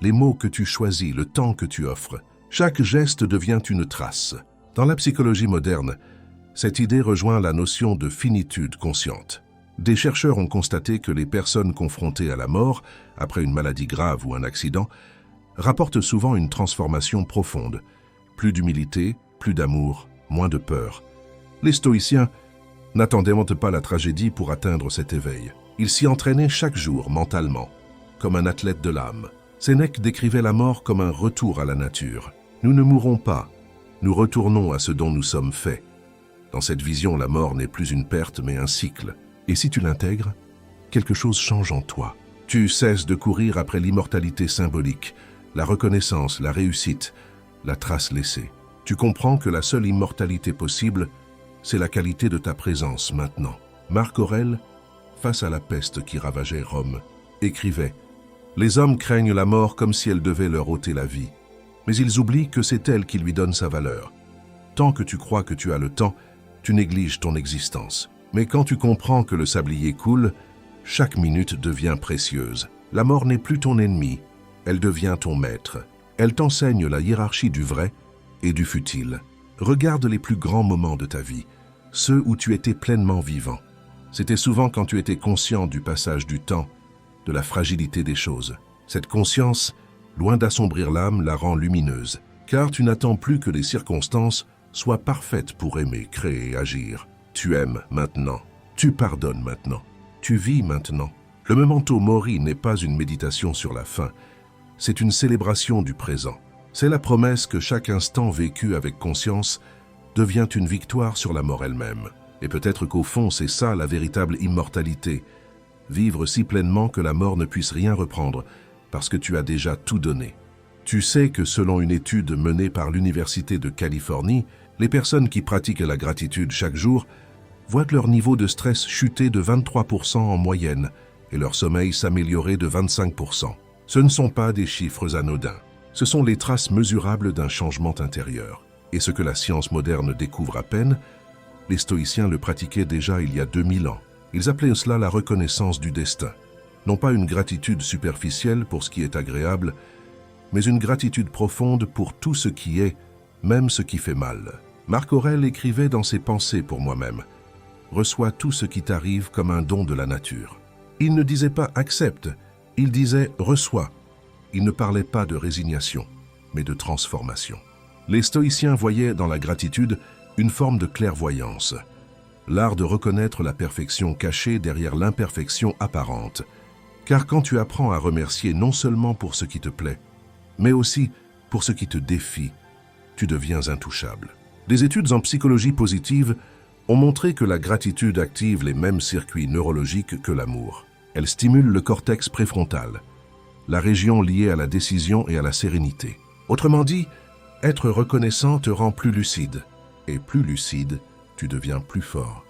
les mots que tu choisis, le temps que tu offres. Chaque geste devient une trace. Dans la psychologie moderne, cette idée rejoint la notion de finitude consciente. Des chercheurs ont constaté que les personnes confrontées à la mort, après une maladie grave ou un accident, rapportent souvent une transformation profonde. Plus d'humilité, plus d'amour, moins de peur. Les stoïciens n'attendaient pas la tragédie pour atteindre cet éveil. Ils s'y entraînaient chaque jour, mentalement, comme un athlète de l'âme. Sénèque décrivait la mort comme un retour à la nature. Nous ne mourrons pas, nous retournons à ce dont nous sommes faits. Dans cette vision, la mort n'est plus une perte, mais un cycle. Et si tu l'intègres, quelque chose change en toi. Tu cesses de courir après l'immortalité symbolique, la reconnaissance, la réussite, la trace laissée. Tu comprends que la seule immortalité possible, c'est la qualité de ta présence maintenant. Marc Aurèle, face à la peste qui ravageait Rome, écrivait « Les hommes craignent la mort comme si elle devait leur ôter la vie. Mais ils oublient que c'est elle qui lui donne sa valeur. Tant que tu crois que tu as le temps, tu négliges ton existence. Mais quand tu comprends que le sablier coule, chaque minute devient précieuse. La mort n'est plus ton ennemi, elle devient ton maître. Elle t'enseigne la hiérarchie du vrai et du futile. Regarde les plus grands moments de ta vie, ceux où tu étais pleinement vivant. C'était souvent quand tu étais conscient du passage du temps, de la fragilité des choses. Cette conscience, loin d'assombrir l'âme, la rend lumineuse, car tu n'attends plus que les circonstances soient parfaites pour aimer, créer, agir. Tu aimes maintenant, tu pardonnes maintenant, tu vis maintenant. Le memento mori n'est pas une méditation sur la fin, c'est une célébration du présent. C'est la promesse que chaque instant vécu avec conscience devient une victoire sur la mort elle-même. Et peut-être qu'au fond, c'est ça la véritable immortalité. Vivre si pleinement que la mort ne puisse rien reprendre, parce que tu as déjà tout donné. Tu sais que selon une étude menée par l'Université de Californie, les personnes qui pratiquent la gratitude chaque jour voient leur niveau de stress chuter de 23% en moyenne et leur sommeil s'améliorer de 25%. Ce ne sont pas des chiffres anodins. Ce sont les traces mesurables d'un changement intérieur. Et ce que la science moderne découvre à peine, les stoïciens le pratiquaient déjà il y a 2000 ans. Ils appelaient cela la reconnaissance du destin. Non pas une gratitude superficielle pour ce qui est agréable, mais une gratitude profonde pour tout ce qui est, même ce qui fait mal. Marc Aurèle écrivait dans ses Pensées pour moi-même « Reçois tout ce qui t'arrive comme un don de la nature ». Il ne disait pas « accepte », il disait « reçois ». Il ne parlait pas de résignation, mais de transformation. Les stoïciens voyaient dans la gratitude une forme de clairvoyance, l'art de reconnaître la perfection cachée derrière l'imperfection apparente. Car quand tu apprends à remercier non seulement pour ce qui te plaît, mais aussi pour ce qui te défie, tu deviens intouchable. Des études en psychologie positive ont montré que la gratitude active les mêmes circuits neurologiques que l'amour. Elle stimule le cortex préfrontal, la région liée à la décision et à la sérénité. Autrement dit, être reconnaissant te rend plus lucide, et plus lucide, tu deviens plus fort.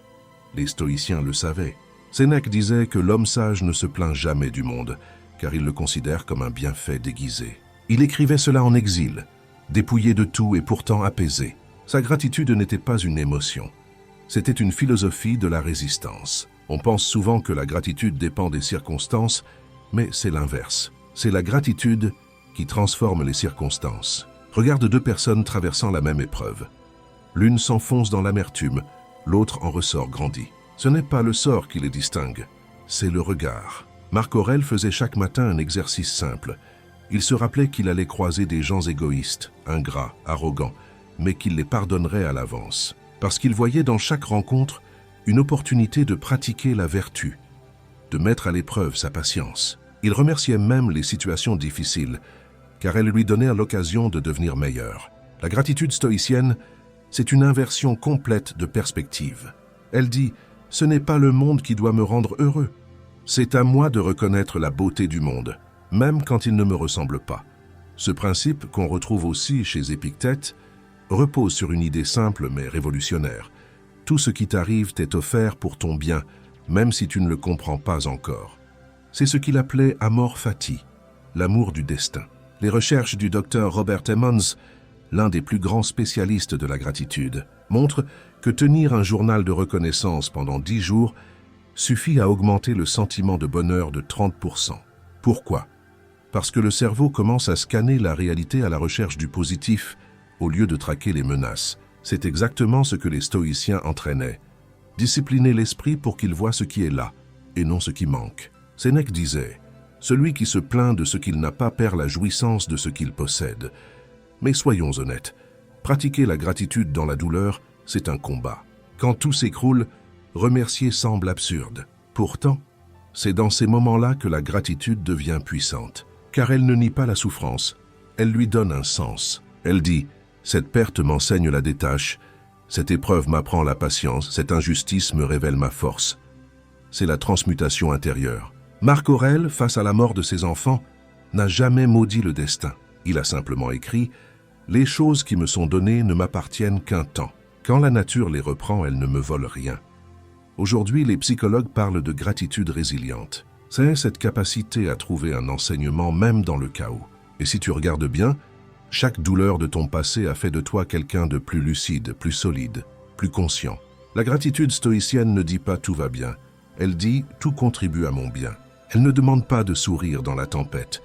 Les stoïciens le savaient. Sénèque disait que l'homme sage ne se plaint jamais du monde, car il le considère comme un bienfait déguisé. Il écrivait cela en exil, dépouillé de tout et pourtant apaisé. Sa gratitude n'était pas une émotion, c'était une philosophie de la résistance. On pense souvent que la gratitude dépend des circonstances, mais c'est l'inverse. C'est la gratitude qui transforme les circonstances. Regarde deux personnes traversant la même épreuve. L'une s'enfonce dans l'amertume, l'autre en ressort grandi. Ce n'est pas le sort qui les distingue, c'est le regard. Marc Aurèle faisait chaque matin un exercice simple. Il se rappelait qu'il allait croiser des gens égoïstes, ingrats, arrogants, mais qu'il les pardonnerait à l'avance. Parce qu'il voyait dans chaque rencontre une opportunité de pratiquer la vertu, de mettre à l'épreuve sa patience. Il remerciait même les situations difficiles, car elles lui donnaient l'occasion de devenir meilleur. La gratitude stoïcienne, c'est une inversion complète de perspective. Elle dit « Ce n'est pas le monde qui doit me rendre heureux. C'est à moi de reconnaître la beauté du monde, même quand il ne me ressemble pas. » Ce principe, qu'on retrouve aussi chez Épictète, repose sur une idée simple mais révolutionnaire. Tout ce qui t'arrive t'est offert pour ton bien, même si tu ne le comprends pas encore. C'est ce qu'il appelait amor fati, l'amour du destin. Les recherches du docteur Robert Emmons, l'un des plus grands spécialistes de la gratitude, montrent que tenir un journal de reconnaissance pendant 10 jours suffit à augmenter le sentiment de bonheur de 30%. Pourquoi? Parce que le cerveau commence à scanner la réalité à la recherche du positif au lieu de traquer les menaces. C'est exactement ce que les stoïciens entraînaient. Discipliner l'esprit pour qu'il voie ce qui est là, et non ce qui manque. Sénèque disait « Celui qui se plaint de ce qu'il n'a pas perd la jouissance de ce qu'il possède. » Mais soyons honnêtes, pratiquer la gratitude dans la douleur, c'est un combat. Quand tout s'écroule, remercier semble absurde. Pourtant, c'est dans ces moments-là que la gratitude devient puissante, car elle ne nie pas la souffrance, elle lui donne un sens. Elle dit « Cette perte m'enseigne la détache, cette épreuve m'apprend la patience, cette injustice me révèle ma force. » C'est la transmutation intérieure. Marc Aurèle, face à la mort de ses enfants, n'a jamais maudit le destin. Il a simplement écrit « Les choses qui me sont données ne m'appartiennent qu'un temps. Quand la nature les reprend, elles ne me volent rien. » Aujourd'hui, les psychologues parlent de gratitude résiliente. C'est cette capacité à trouver un enseignement même dans le chaos. Et si tu regardes bien, chaque douleur de ton passé a fait de toi quelqu'un de plus lucide, plus solide, plus conscient. La gratitude stoïcienne ne dit pas « tout va bien ». Elle dit « tout contribue à mon bien ». Elle ne demande pas de sourire dans la tempête,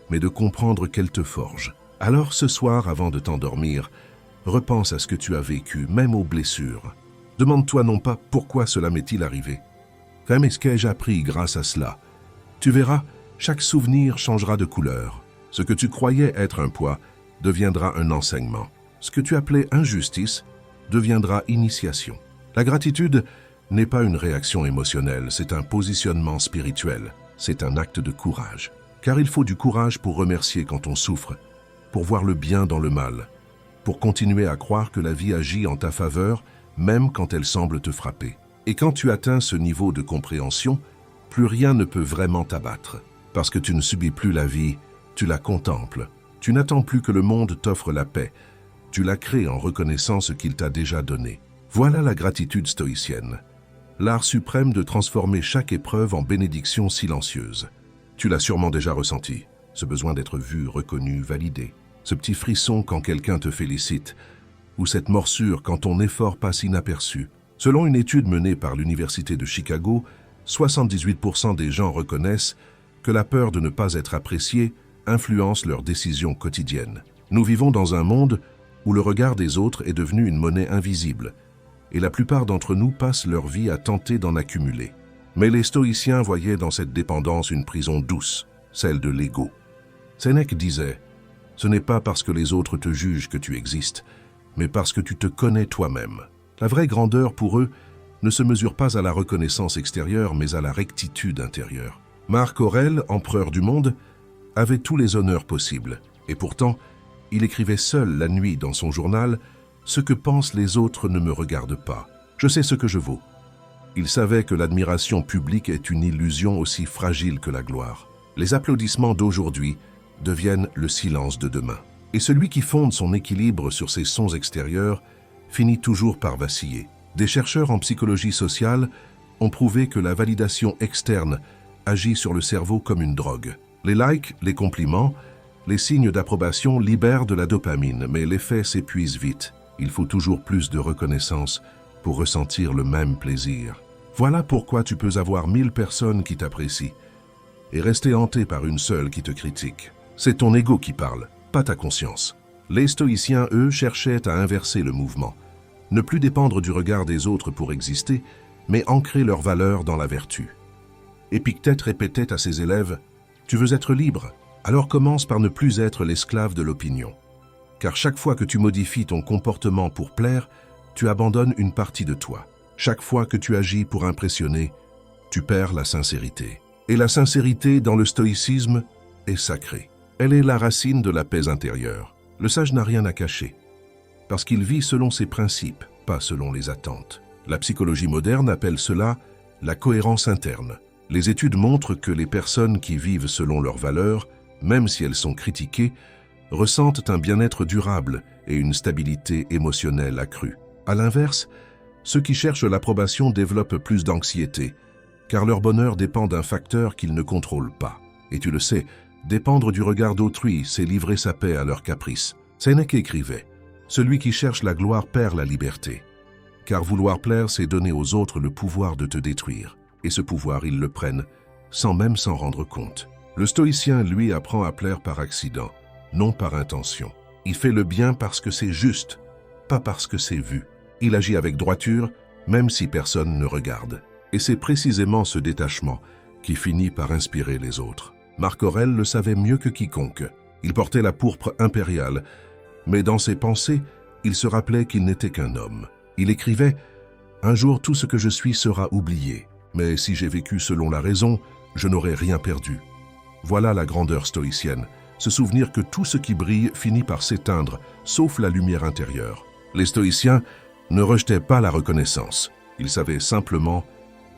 mais de comprendre qu'elle te forge. Alors ce soir, avant de t'endormir, repense à ce que tu as vécu, même aux blessures. Demande-toi non pas « pourquoi cela m'est-il arrivé ?» mais « ce qu'ai-je appris grâce à cela ?» Tu verras, chaque souvenir changera de couleur. Ce que tu croyais être un poids deviendra un enseignement. Ce que tu appelais injustice deviendra initiation. La gratitude n'est pas une réaction émotionnelle, c'est un positionnement spirituel. C'est un acte de courage. Car il faut du courage pour remercier quand on souffre, pour voir le bien dans le mal, pour continuer à croire que la vie agit en ta faveur, même quand elle semble te frapper. Et quand tu atteins ce niveau de compréhension, plus rien ne peut vraiment t'abattre. Parce que tu ne subis plus la vie, tu la contemples. Tu n'attends plus que le monde t'offre la paix. Tu la crées en reconnaissant ce qu'il t'a déjà donné. Voilà la gratitude stoïcienne. L'art suprême de transformer chaque épreuve en bénédiction silencieuse. Tu l'as sûrement déjà ressenti, ce besoin d'être vu, reconnu, validé. Ce petit frisson quand quelqu'un te félicite, ou cette morsure quand ton effort passe inaperçu. Selon une étude menée par l'Université de Chicago, 78% des gens reconnaissent que la peur de ne pas être apprécié influence leurs décisions quotidiennes. Nous vivons dans un monde où le regard des autres est devenu une monnaie invisible, et la plupart d'entre nous passent leur vie à tenter d'en accumuler. Mais les stoïciens voyaient dans cette dépendance une prison douce, celle de l'ego. Sénèque disait « Ce n'est pas parce que les autres te jugent que tu existes, mais parce que tu te connais toi-même. » La vraie grandeur pour eux ne se mesure pas à la reconnaissance extérieure, mais à la rectitude intérieure. Marc Aurèle, empereur du monde, avait tous les honneurs possibles, et pourtant, il écrivait seul la nuit dans son journal « Ce que pensent les autres ne me regarde pas. Je sais ce que je vaux. » Il savait que l'admiration publique est une illusion aussi fragile que la gloire. Les applaudissements d'aujourd'hui deviennent le silence de demain. Et celui qui fonde son équilibre sur ces sons extérieurs finit toujours par vaciller. Des chercheurs en psychologie sociale ont prouvé que la validation externe agit sur le cerveau comme une drogue. Les likes, les compliments, les signes d'approbation libèrent de la dopamine, mais l'effet s'épuise vite. Il faut toujours plus de reconnaissance pour ressentir le même plaisir. Voilà pourquoi tu peux avoir 1000 personnes qui t'apprécient et rester hanté par une seule qui te critique. C'est ton ego qui parle, pas ta conscience. Les stoïciens, eux, cherchaient à inverser le mouvement, ne plus dépendre du regard des autres pour exister, mais ancrer leur valeur dans la vertu. Épictète répétait à ses élèves « Tu veux être libre, alors commence par ne plus être l'esclave de l'opinion. Car chaque fois que tu modifies ton comportement pour plaire, tu abandonnes une partie de toi. Chaque fois que tu agis pour impressionner, tu perds la sincérité. Et la sincérité, dans le stoïcisme, est sacrée. Elle est la racine de la paix intérieure. Le sage n'a rien à cacher, parce qu'il vit selon ses principes, pas selon les attentes. La psychologie moderne appelle cela la cohérence interne. Les études montrent que les personnes qui vivent selon leurs valeurs, même si elles sont critiquées, ressentent un bien-être durable et une stabilité émotionnelle accrue. À l'inverse, ceux qui cherchent l'approbation développent plus d'anxiété, car leur bonheur dépend d'un facteur qu'ils ne contrôlent pas. Et tu le sais, dépendre du regard d'autrui, c'est livrer sa paix à leurs caprices. Sénèque écrivait « Celui qui cherche la gloire perd la liberté, car vouloir plaire, c'est donner aux autres le pouvoir de te détruire. Et ce pouvoir, ils le prennent, sans même s'en rendre compte. » Le stoïcien, lui, apprend à plaire par accident, non par intention. Il fait le bien parce que c'est juste, pas parce que c'est vu. Il agit avec droiture, même si personne ne regarde. Et c'est précisément ce détachement qui finit par inspirer les autres. Marc Aurèle le savait mieux que quiconque. Il portait la pourpre impériale, mais dans ses pensées, il se rappelait qu'il n'était qu'un homme. Il écrivait « Un jour, tout ce que je suis sera oublié, mais si j'ai vécu selon la raison, je n'aurai rien perdu. » Voilà la grandeur stoïcienne, se souvenir que tout ce qui brille finit par s'éteindre, sauf la lumière intérieure. Les stoïciens ne rejetaient pas la reconnaissance. Ils savaient simplement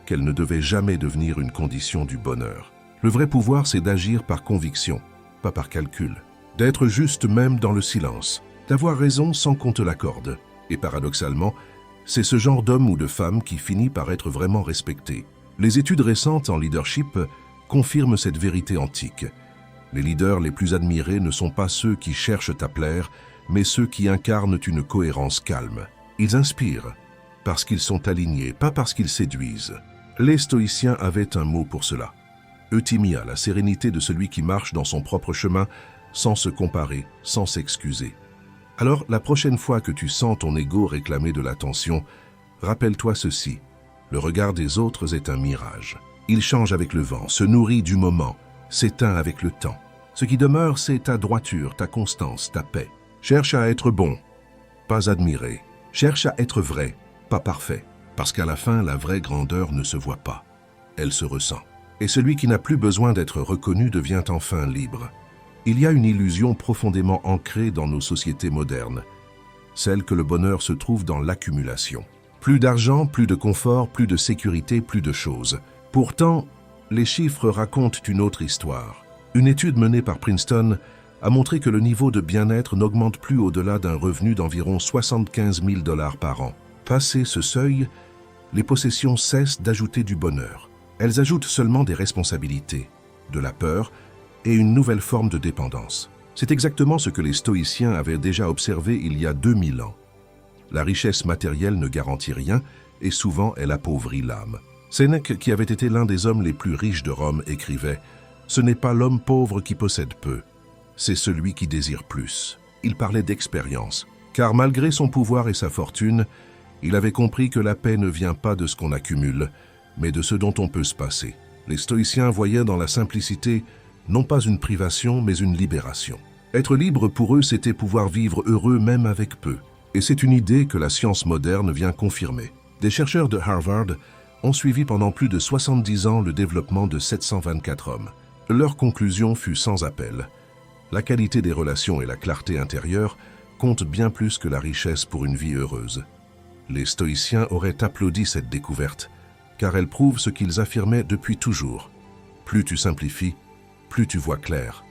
qu'elle ne devait jamais devenir une condition du bonheur. Le vrai pouvoir, c'est d'agir par conviction, pas par calcul. D'être juste même dans le silence, d'avoir raison sans qu'on te l'accorde. Et paradoxalement, c'est ce genre d'homme ou de femme qui finit par être vraiment respecté. Les études récentes en leadership confirment cette vérité antique. Les leaders les plus admirés ne sont pas ceux qui cherchent à plaire, mais ceux qui incarnent une cohérence calme. Ils inspirent parce qu'ils sont alignés, pas parce qu'ils séduisent. Les stoïciens avaient un mot pour cela. Euthymia, la sérénité de celui qui marche dans son propre chemin sans se comparer, sans s'excuser. Alors, la prochaine fois que tu sens ton ego réclamer de l'attention, rappelle-toi ceci. Le regard des autres est un mirage. Il change avec le vent, se nourrit du moment, s'éteint avec le temps. Ce qui demeure, c'est ta droiture, ta constance, ta paix. Cherche à être bon, pas admiré. Cherche à être vrai, pas parfait. Parce qu'à la fin, la vraie grandeur ne se voit pas. Elle se ressent. Et celui qui n'a plus besoin d'être reconnu devient enfin libre. Il y a une illusion profondément ancrée dans nos sociétés modernes, celle que le bonheur se trouve dans l'accumulation. Plus d'argent, plus de confort, plus de sécurité, plus de choses. Pourtant, les chiffres racontent une autre histoire. Une étude menée par Princeton a montré que le niveau de bien-être n'augmente plus au-delà d'un revenu d'environ 75 000 $ par an. Passé ce seuil, les possessions cessent d'ajouter du bonheur. Elles ajoutent seulement des responsabilités, de la peur et une nouvelle forme de dépendance. C'est exactement ce que les stoïciens avaient déjà observé il y a 2000 ans. La richesse matérielle ne garantit rien et souvent elle appauvrit l'âme. Sénèque, qui avait été l'un des hommes les plus riches de Rome, écrivait « Ce n'est pas l'homme pauvre qui possède peu, c'est celui qui désire plus. » Il parlait d'expérience, car malgré son pouvoir et sa fortune, il avait compris que la paix ne vient pas de ce qu'on accumule, mais de ce dont on peut se passer. Les stoïciens voyaient dans la simplicité non pas une privation, mais une libération. Être libre pour eux, c'était pouvoir vivre heureux même avec peu. Et c'est une idée que la science moderne vient confirmer. Des chercheurs de Harvard ont suivi pendant plus de 70 ans le développement de 724 hommes. Leur conclusion fut sans appel. La qualité des relations et la clarté intérieure comptent bien plus que la richesse pour une vie heureuse. Les stoïciens auraient applaudi cette découverte, car elle prouve ce qu'ils affirmaient depuis toujours. Plus tu simplifies, plus tu vois clair.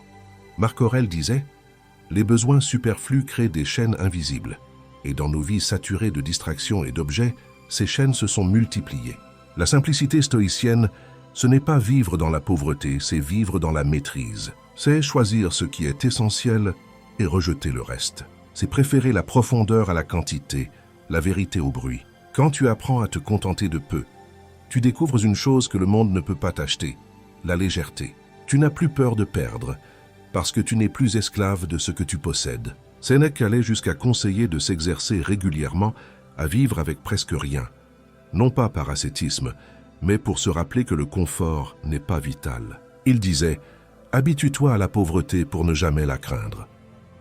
Marc Aurèle disait « Les besoins superflus créent des chaînes invisibles. Et dans nos vies saturées de distractions et d'objets, ces chaînes se sont multipliées. La simplicité stoïcienne, ce n'est pas vivre dans la pauvreté, c'est vivre dans la maîtrise. C'est choisir ce qui est essentiel et rejeter le reste. C'est préférer la profondeur à la quantité, la vérité au bruit. Quand tu apprends à te contenter de peu, tu découvres une chose que le monde ne peut pas t'acheter, la légèreté. Tu n'as plus peur de perdre, parce que tu n'es plus esclave de ce que tu possèdes. Sénèque allait jusqu'à conseiller de s'exercer régulièrement à vivre avec presque rien, non pas par ascétisme, mais pour se rappeler que le confort n'est pas vital. Il disait « Habitue-toi à la pauvreté pour ne jamais la craindre ».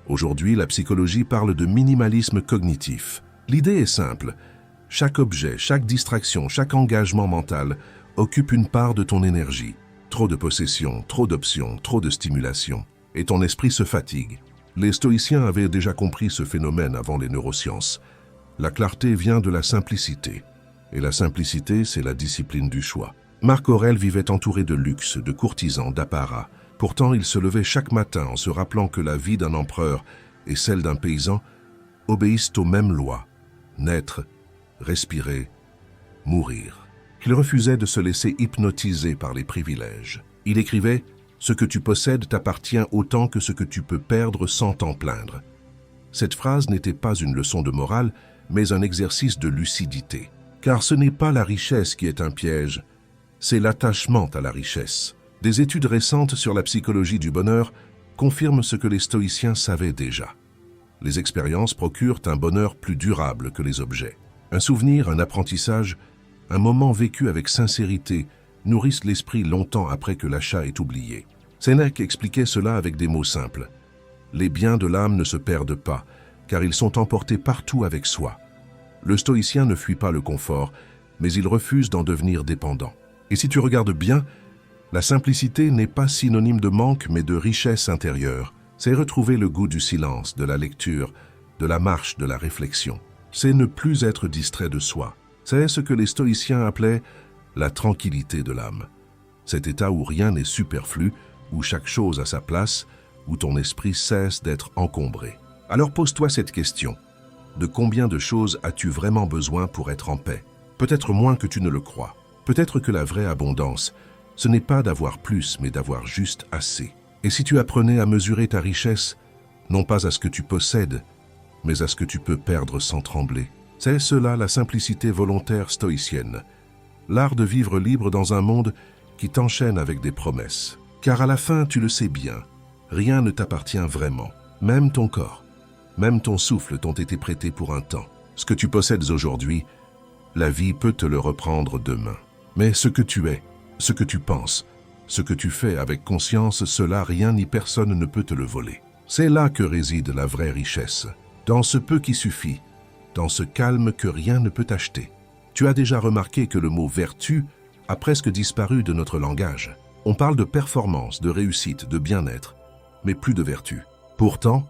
Aujourd'hui, la psychologie parle de minimalisme cognitif. L'idée est simple. Chaque objet, chaque distraction, chaque engagement mental occupe une part de ton énergie. Trop de possessions, trop d'options, trop de stimulation. Et ton esprit se fatigue. Les stoïciens avaient déjà compris ce phénomène avant les neurosciences. La clarté vient de la simplicité. Et la simplicité, c'est la discipline du choix. Marc Aurèle vivait entouré de luxe, de courtisans, d'apparats. Pourtant, il se levait chaque matin en se rappelant que la vie d'un empereur et celle d'un paysan obéissent aux mêmes lois. Naître, respirer, mourir. Il refusait de se laisser hypnotiser par les privilèges. Il écrivait « Ce que tu possèdes t'appartient autant que ce que tu peux perdre sans t'en plaindre ». Cette phrase n'était pas une leçon de morale, mais un exercice de lucidité. Car ce n'est pas la richesse qui est un piège, c'est l'attachement à la richesse. Des études récentes sur la psychologie du bonheur confirment ce que les stoïciens savaient déjà. Les expériences procurent un bonheur plus durable que les objets. Un souvenir, un apprentissage, un moment vécu avec sincérité nourrissent l'esprit longtemps après que l'achat est oublié. Sénèque expliquait cela avec des mots simples. Les biens de l'âme ne se perdent pas, car ils sont emportés partout avec soi. Le stoïcien ne fuit pas le confort, mais il refuse d'en devenir dépendant. Et si tu regardes bien, la simplicité n'est pas synonyme de manque, mais de richesse intérieure. C'est retrouver le goût du silence, de la lecture, de la marche, de la réflexion. C'est ne plus être distrait de soi. C'est ce que les stoïciens appelaient la tranquillité de l'âme. Cet état où rien n'est superflu, où chaque chose a sa place, où ton esprit cesse d'être encombré. Alors pose-toi cette question. De combien de choses as-tu vraiment besoin pour être en paix? Peut-être moins que tu ne le crois. Peut-être que la vraie abondance, ce n'est pas d'avoir plus, mais d'avoir juste assez. Et si tu apprenais à mesurer ta richesse, non pas à ce que tu possèdes, mais à ce que tu peux perdre sans trembler. C'est cela la simplicité volontaire stoïcienne. L'art de vivre libre dans un monde qui t'enchaîne avec des promesses. Car à la fin, tu le sais bien, rien ne t'appartient vraiment. Même ton corps, même ton souffle t'ont été prêtés pour un temps. Ce que tu possèdes aujourd'hui, la vie peut te le reprendre demain. Mais ce que tu es, ce que tu penses, ce que tu fais avec conscience, cela rien ni personne ne peut te le voler. C'est là que réside la vraie richesse, dans ce peu qui suffit, dans ce calme que rien ne peut acheter. Tu as déjà remarqué que le mot « vertu » a presque disparu de notre langage. On parle de performance, de réussite, de bien-être, mais plus de vertu. Pourtant,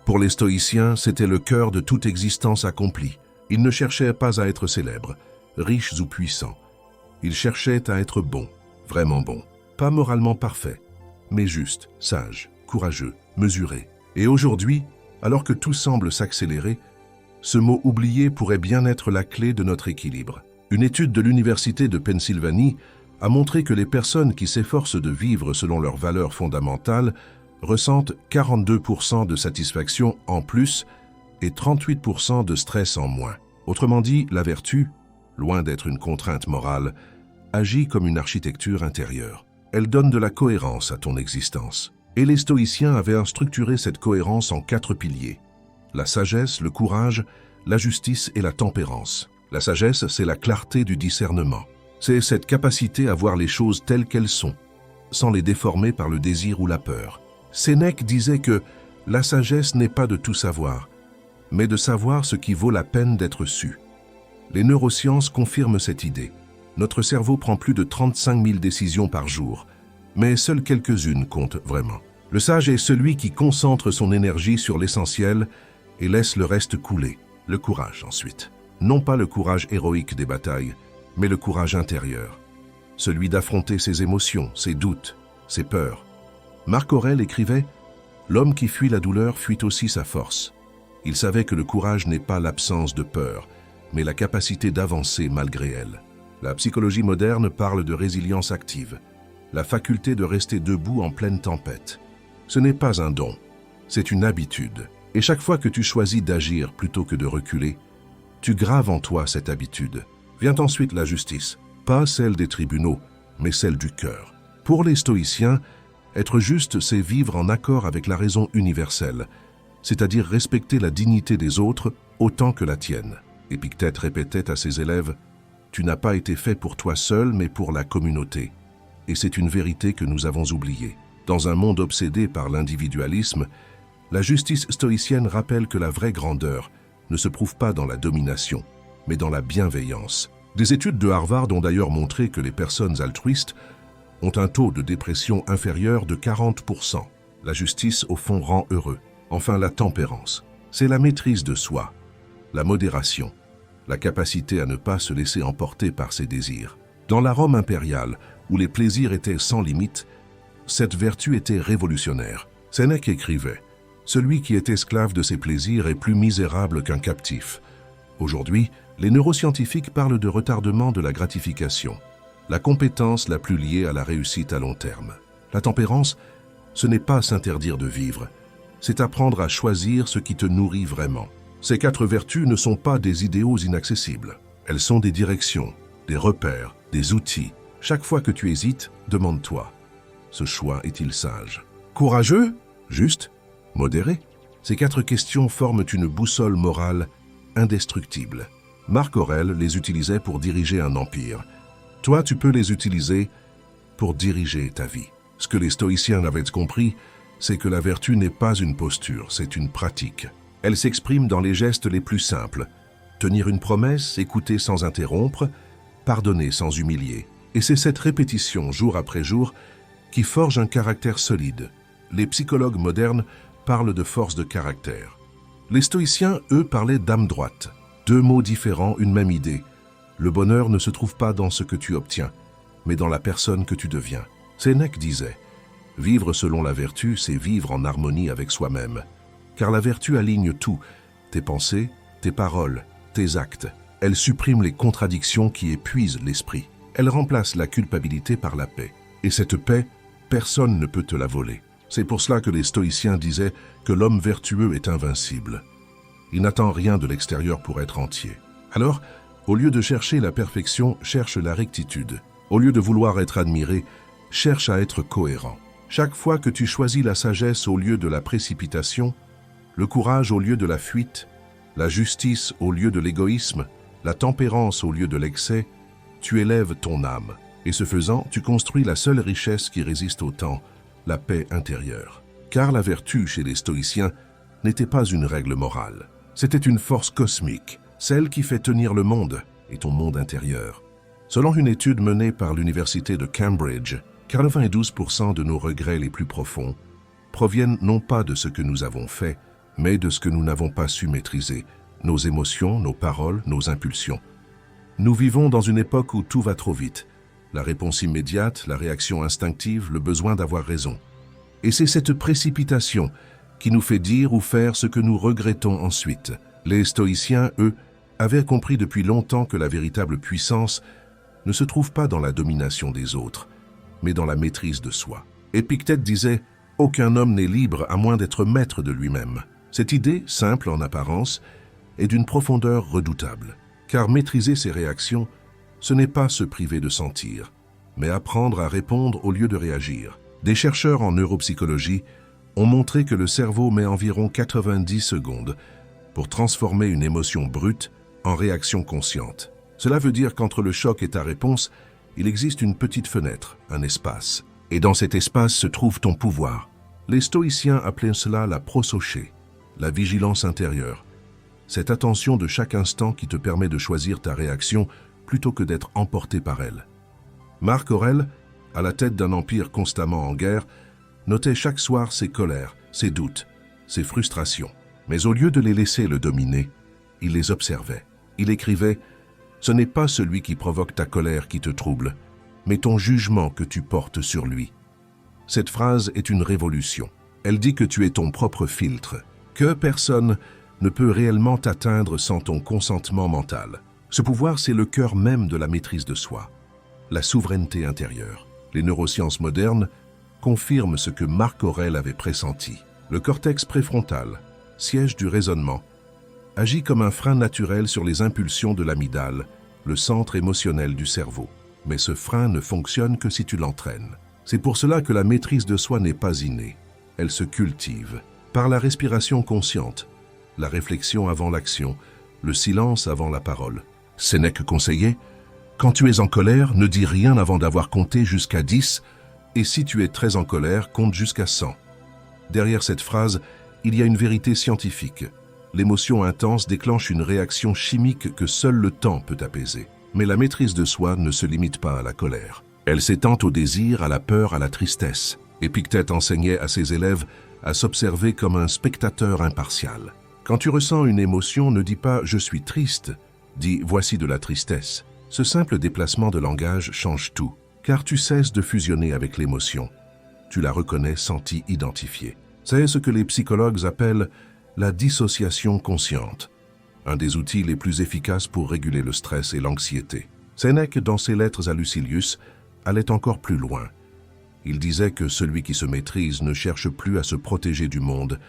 pour les stoïciens, c'était le cœur de toute existence accomplie. Ils ne cherchaient pas à être célèbres, riches ou puissants. Ils cherchaient à être bons, vraiment bons. Pas moralement parfaits, mais juste, sages, courageux, mesurés. Et aujourd'hui, alors que tout semble s'accélérer, ce mot oublié pourrait bien être la clé de notre équilibre. Une étude de l'Université de Pennsylvanie a montré que les personnes qui s'efforcent de vivre selon leurs valeurs fondamentales ressentent 42% de satisfaction en plus et 38% de stress en moins. Autrement dit, la vertu, loin d'être une contrainte morale, agit comme une architecture intérieure. Elle donne de la cohérence à ton existence. Et les stoïciens avaient structuré cette cohérence en 4 piliers. La sagesse, le courage, la justice et la tempérance. La sagesse, c'est la clarté du discernement. C'est cette capacité à voir les choses telles qu'elles sont, sans les déformer par le désir ou la peur. Sénèque disait que la sagesse n'est pas de tout savoir, mais de savoir ce qui vaut la peine d'être su. Les neurosciences confirment cette idée. Notre cerveau prend plus de 35 000 décisions par jour, mais seules quelques-unes comptent vraiment. Le sage est celui qui concentre son énergie sur l'essentiel et laisse le reste couler. Le courage ensuite. Non pas le courage héroïque des batailles, mais le courage intérieur. Celui d'affronter ses émotions, ses doutes, ses peurs. Marc Aurèle écrivait « L'homme qui fuit la douleur fuit aussi sa force ». Il savait que le courage n'est pas l'absence de peur, mais la capacité d'avancer malgré elle. La psychologie moderne parle de résilience active, la faculté de rester debout en pleine tempête. Ce n'est pas un don, c'est une habitude. Et chaque fois que tu choisis d'agir plutôt que de reculer, tu graves en toi cette habitude. Vient ensuite la justice, pas celle des tribunaux, mais celle du cœur. Pour les stoïciens, être juste, c'est vivre en accord avec la raison universelle, c'est-à-dire respecter la dignité des autres autant que la tienne. Épictète répétait à ses élèves « Tu n'as pas été fait pour toi seul, mais pour la communauté ». Et c'est une vérité que nous avons oubliée. Dans un monde obsédé par l'individualisme, la justice stoïcienne rappelle que la vraie grandeur ne se prouve pas dans la domination, mais dans la bienveillance. Des études de Harvard ont d'ailleurs montré que les personnes altruistes ont un taux de dépression inférieur de 40%. La justice, au fond, rend heureux. Enfin, la tempérance. C'est la maîtrise de soi, la modération, la capacité à ne pas se laisser emporter par ses désirs. Dans la Rome impériale, où les plaisirs étaient sans limite, cette vertu était révolutionnaire. Sénèque écrivait « Celui qui est esclave de ses plaisirs est plus misérable qu'un captif ». Aujourd'hui, les neuroscientifiques parlent de retardement de la gratification, la compétence la plus liée à la réussite à long terme. La tempérance, ce n'est pas s'interdire de vivre, c'est apprendre à choisir ce qui te nourrit vraiment. Ces 4 vertus ne sont pas des idéaux inaccessibles. Elles sont des directions, des repères, des outils. Chaque fois que tu hésites, demande-toi, ce choix est-il sage? Courageux? Juste? Modéré? Ces 4 questions forment une boussole morale indestructible. Marc Aurèle les utilisait pour diriger un empire. Toi, tu peux les utiliser pour diriger ta vie. Ce que les stoïciens avaient compris, c'est que la vertu n'est pas une posture, c'est une pratique. Elle s'exprime dans les gestes les plus simples. Tenir une promesse, écouter sans interrompre, pardonner sans humilier. Et c'est cette répétition, jour après jour, qui forge un caractère solide. Les psychologues modernes parlent de force de caractère. Les stoïciens, eux, parlaient d'âme droite. 2 mots différents, une même idée. Le bonheur ne se trouve pas dans ce que tu obtiens, mais dans la personne que tu deviens. Sénèque disait « Vivre selon la vertu, c'est vivre en harmonie avec soi-même. Car la vertu aligne tout, tes pensées, tes paroles, tes actes. Elle supprime les contradictions qui épuisent l'esprit. Elle remplace la culpabilité par la paix. Et cette paix, personne ne peut te la voler. C'est pour cela que les stoïciens disaient que l'homme vertueux est invincible. Il n'attend rien de l'extérieur pour être entier. Alors, au lieu de chercher la perfection, cherche la rectitude. Au lieu de vouloir être admiré, cherche à être cohérent. Chaque fois que tu choisis la sagesse au lieu de la précipitation, le courage au lieu de la fuite, la justice au lieu de l'égoïsme, la tempérance au lieu de l'excès, tu élèves ton âme. Et ce faisant, tu construis la seule richesse qui résiste au temps, la paix intérieure. Car la vertu, chez les stoïciens, n'était pas une règle morale. C'était une force cosmique, celle qui fait tenir le monde et ton monde intérieur. Selon une étude menée par l'université de Cambridge, 92% de nos regrets les plus profonds proviennent non pas de ce que nous avons fait, mais de ce que nous n'avons pas su maîtriser, nos émotions, nos paroles, nos impulsions. Nous vivons dans une époque où tout va trop vite. La réponse immédiate, la réaction instinctive, le besoin d'avoir raison. Et c'est cette précipitation qui nous fait dire ou faire ce que nous regrettons ensuite. Les stoïciens, eux, avaient compris depuis longtemps que la véritable puissance ne se trouve pas dans la domination des autres, mais dans la maîtrise de soi. Épictète disait « Aucun homme n'est libre à moins d'être maître de lui-même ». Cette idée, simple en apparence, est d'une profondeur redoutable, car maîtriser ses réactions, ce n'est pas se priver de sentir, mais apprendre à répondre au lieu de réagir. Des chercheurs en neuropsychologie ont montré que le cerveau met environ 90 secondes pour transformer une émotion brute en réaction consciente. Cela veut dire qu'entre le choc et ta réponse, il existe une petite fenêtre, un espace. Et dans cet espace se trouve ton pouvoir. Les stoïciens appelaient cela la prosoché, la vigilance intérieure. Cette attention de chaque instant qui te permet de choisir ta réaction plutôt que d'être emporté par elle. Marc Aurèle, à la tête d'un empire constamment en guerre, notait chaque soir ses colères, ses doutes, ses frustrations. Mais au lieu de les laisser le dominer, il les observait. Il écrivait « Ce n'est pas celui qui provoque ta colère qui te trouble, mais ton jugement que tu portes sur lui. » Cette phrase est une révolution. Elle dit que tu es ton propre filtre, que personne ne peut réellement t'atteindre sans ton consentement mental. Ce pouvoir, c'est le cœur même de la maîtrise de soi, la souveraineté intérieure. Les neurosciences modernes confirment ce que Marc Aurèle avait pressenti. Le cortex préfrontal, siège du raisonnement, agit comme un frein naturel sur les impulsions de l'amygdale, le centre émotionnel du cerveau. Mais ce frein ne fonctionne que si tu l'entraînes. C'est pour cela que la maîtrise de soi n'est pas innée, elle se cultive. Les stoïciens, eux, parlaient d'âme droite. 2 mots différents, une même idée. Le bonheur ne se trouve pas dans ce que tu obtiens, mais dans la personne que tu deviens. Elle se cultive. Par la respiration consciente, la réflexion avant l'action, le silence avant la parole. Sénèque conseillait, quand tu es en colère, ne dis rien avant d'avoir compté jusqu'à 10, et si tu es très en colère, compte jusqu'à 100. Derrière cette phrase, il y a une vérité scientifique. L'émotion intense déclenche une réaction chimique que seul le temps peut apaiser. Mais la maîtrise de soi ne se limite pas à la colère. Elle s'étend au désir, à la peur, à la tristesse. Épictète enseignait à ses élèves à s'observer comme un spectateur impartial. Quand tu ressens une émotion, ne dis pas « je suis triste », dis « voici de la tristesse ». Ce simple déplacement de langage change tout, car tu cesses de fusionner avec l'émotion. Tu la reconnais sans t'y identifier. C'est ce que les psychologues appellent la dissociation consciente, un des outils les plus efficaces pour réguler le stress et l'anxiété. Sénèque, dans ses lettres à Lucilius, allait encore plus loin. Il disait que celui qui se maîtrise ne cherche plus à se protéger du monde,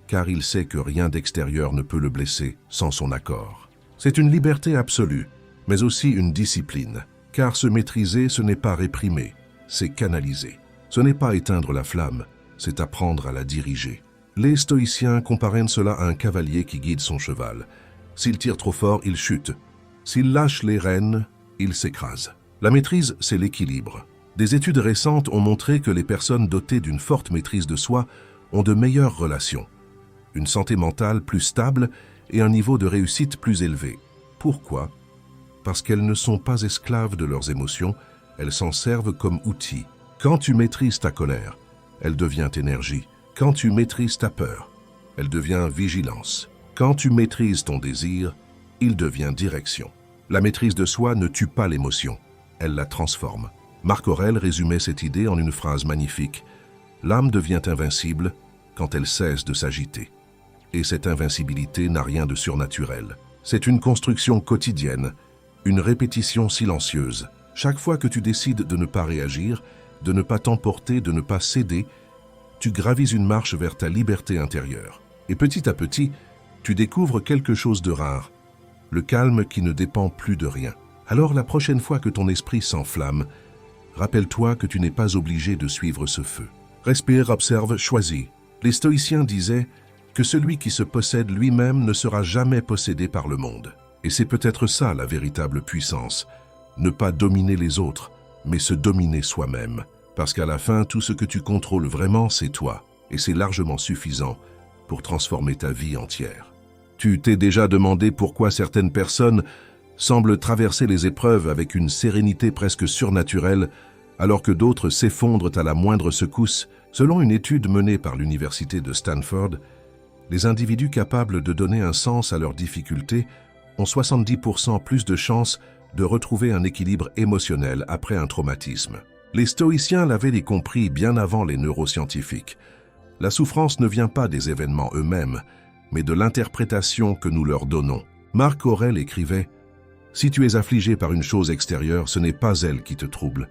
car il sait que rien d'extérieur ne peut le blesser sans son accord. C'est une liberté absolue, mais aussi une discipline, car se maîtriser, ce n'est pas réprimer, c'est canaliser. Ce n'est pas éteindre la flamme, c'est apprendre à la diriger. Les stoïciens comparent cela à un cavalier qui guide son cheval. S'il tire trop fort, il chute. S'il lâche les rênes, il s'écrase. La maîtrise, c'est l'équilibre. Des études récentes ont montré que les personnes dotées d'une forte maîtrise de soi ont de meilleures relations, une santé mentale plus stable et un niveau de réussite plus élevé. Pourquoi? Parce qu'elles ne sont pas esclaves de leurs émotions, elles s'en servent comme outil. Quand tu maîtrises ta colère, elle devient énergie. Quand tu maîtrises ta peur, elle devient vigilance. Quand tu maîtrises ton désir, il devient direction. La maîtrise de soi ne tue pas l'émotion, elle la transforme. Marc Aurèle résumait cette idée en une phrase magnifique. L'âme devient invincible quand elle cesse de s'agiter. Et cette invincibilité n'a rien de surnaturel. C'est une construction quotidienne, une répétition silencieuse. Chaque fois que tu décides de ne pas réagir, de ne pas t'emporter, de ne pas céder, tu gravis une marche vers ta liberté intérieure. Et petit à petit, tu découvres quelque chose de rare, le calme qui ne dépend plus de rien. Alors la prochaine fois que ton esprit s'enflamme, rappelle-toi que tu n'es pas obligé de suivre ce feu. Respire, observe, choisis. Les stoïciens disaient que celui qui se possède lui-même ne sera jamais possédé par le monde. Et c'est peut-être ça la véritable puissance, ne pas dominer les autres, mais se dominer soi-même. Parce qu'à la fin, tout ce que tu contrôles vraiment, c'est toi. Et c'est largement suffisant pour transformer ta vie entière. Tu t'es déjà demandé pourquoi certaines personnes semblent traverser les épreuves avec une sérénité presque surnaturelle, alors que d'autres s'effondrent à la moindre secousse. Selon une étude menée par l'université de Stanford, les individus capables de donner un sens à leurs difficultés ont 70% plus de chances de retrouver un équilibre émotionnel après un traumatisme. Les stoïciens l'avaient compris bien avant les neuroscientifiques. La souffrance ne vient pas des événements eux-mêmes, mais de l'interprétation que nous leur donnons. Marc Aurèle écrivait « Si tu es affligé par une chose extérieure, ce n'est pas elle qui te trouble,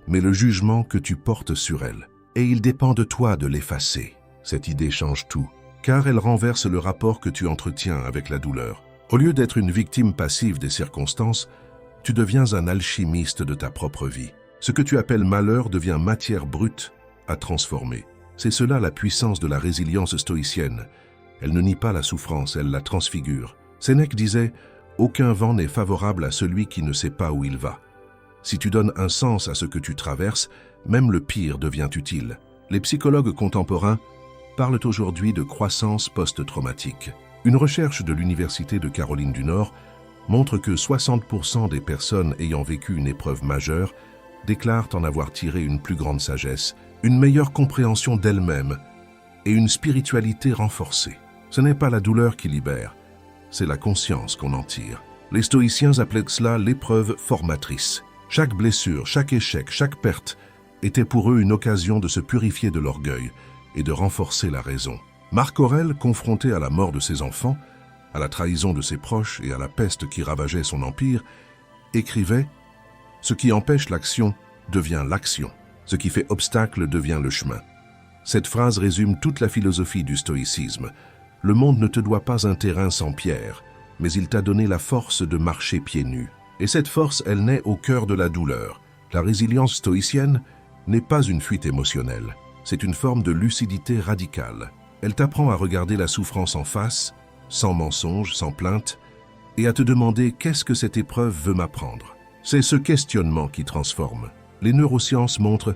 mais le jugement que tu portes sur elle. Et il dépend de toi de l'effacer. » Cette idée change tout, car elle renverse le rapport que tu entretiens avec la douleur. Au lieu d'être une victime passive des circonstances, tu deviens un alchimiste de ta propre vie. Ce que tu appelles malheur devient matière brute à transformer. C'est cela la puissance de la résilience stoïcienne. Elle ne nie pas la souffrance, elle la transfigure. Sénèque disait « Aucun vent n'est favorable à celui qui ne sait pas où il va ». Si tu donnes un sens à ce que tu traverses, même le pire devient utile. Les psychologues contemporains parlent aujourd'hui de croissance post-traumatique. Une recherche de l'Université de Caroline du Nord montre que 60% des personnes ayant vécu une épreuve majeure déclarent en avoir tiré une plus grande sagesse, une meilleure compréhension d'elles-mêmes et une spiritualité renforcée. Ce n'est pas la douleur qui libère, c'est la conscience qu'on en tire. Les stoïciens appelaient cela l'épreuve formatrice. Chaque blessure, chaque échec, chaque perte était pour eux une occasion de se purifier de l'orgueil et de renforcer la raison. Marc Aurèle, confronté à la mort de ses enfants, à la trahison de ses proches et à la peste qui ravageait son empire, écrivait « Ce qui empêche l'action devient l'action. Ce qui fait obstacle devient le chemin. » Cette phrase résume toute la philosophie du stoïcisme. Le monde ne te doit pas un terrain sans pierre, mais il t'a donné la force de marcher pieds nus. Et cette force, elle naît au cœur de la douleur. La résilience stoïcienne n'est pas une fuite émotionnelle, c'est une forme de lucidité radicale. Elle t'apprend à regarder la souffrance en face, sans mensonge, sans plainte, et à te demander qu'est-ce que cette épreuve veut m'apprendre. C'est ce questionnement qui transforme. Les neurosciences montrent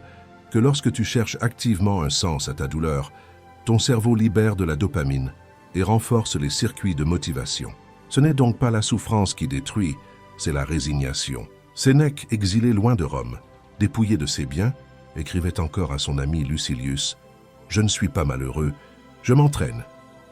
que lorsque tu cherches activement un sens à ta douleur, ton cerveau libère de la dopamine et renforce les circuits de motivation. Ce n'est donc pas la souffrance qui détruit, c'est la résignation. Sénèque, exilé loin de Rome, dépouillé de ses biens, écrivait encore à son ami Lucilius « Je ne suis pas malheureux, je m'entraîne ».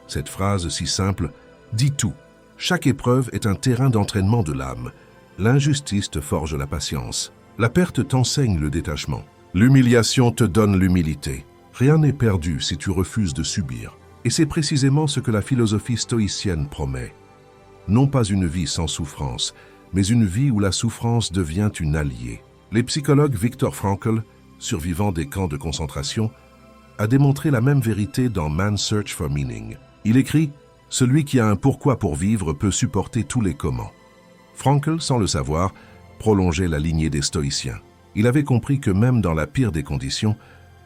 Cette phrase si simple dit tout. Chaque épreuve est un terrain d'entraînement de l'âme. L'injustice te forge la patience. La perte t'enseigne le détachement. L'humiliation te donne l'humilité. Rien n'est perdu si tu refuses de subir. Et c'est précisément ce que la philosophie stoïcienne promet. Non pas une vie sans souffrance, mais une vie où la souffrance devient une alliée. Le psychologue Viktor Frankl, survivant des camps de concentration, a démontré la même vérité dans Man's Search for Meaning. Il écrit « Celui qui a un pourquoi pour vivre peut supporter tous les comment ». Frankl, sans le savoir, prolongeait la lignée des stoïciens. Il avait compris que même dans la pire des conditions,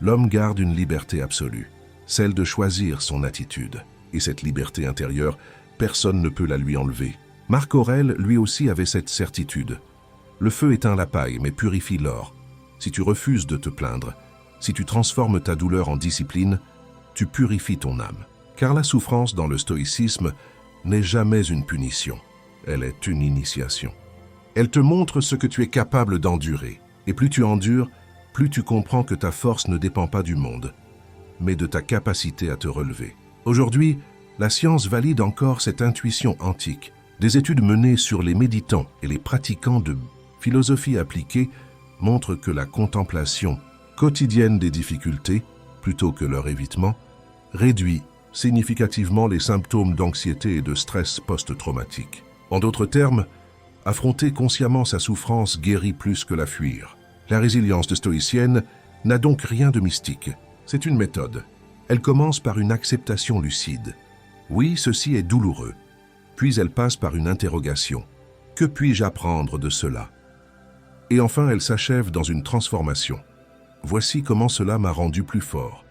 l'homme garde une liberté absolue, celle de choisir son attitude. Et cette liberté intérieure, personne ne peut la lui enlever. Marc Aurèle, lui aussi, avait cette certitude. Le feu éteint la paille, mais purifie l'or. Si tu refuses de te plaindre, si tu transformes ta douleur en discipline, tu purifies ton âme. Car la souffrance dans le stoïcisme n'est jamais une punition, elle est une initiation. Elle te montre ce que tu es capable d'endurer. Et plus tu endures, plus tu comprends que ta force ne dépend pas du monde, mais de ta capacité à te relever. Aujourd'hui, la science valide encore cette intuition antique. Des études menées sur les méditants et les pratiquants de philosophie appliquée montrent que la contemplation quotidienne des difficultés, plutôt que leur évitement, réduit significativement les symptômes d'anxiété et de stress post-traumatique. En d'autres termes, affronter consciemment sa souffrance guérit plus que la fuir. La résilience stoïcienne n'a donc rien de mystique. C'est une méthode. Elle commence par une acceptation lucide. Oui, ceci est douloureux. Puis elle passe par une interrogation. Que puis-je apprendre de cela? Et enfin, elle s'achève dans une transformation. Voici comment cela m'a rendu plus fort.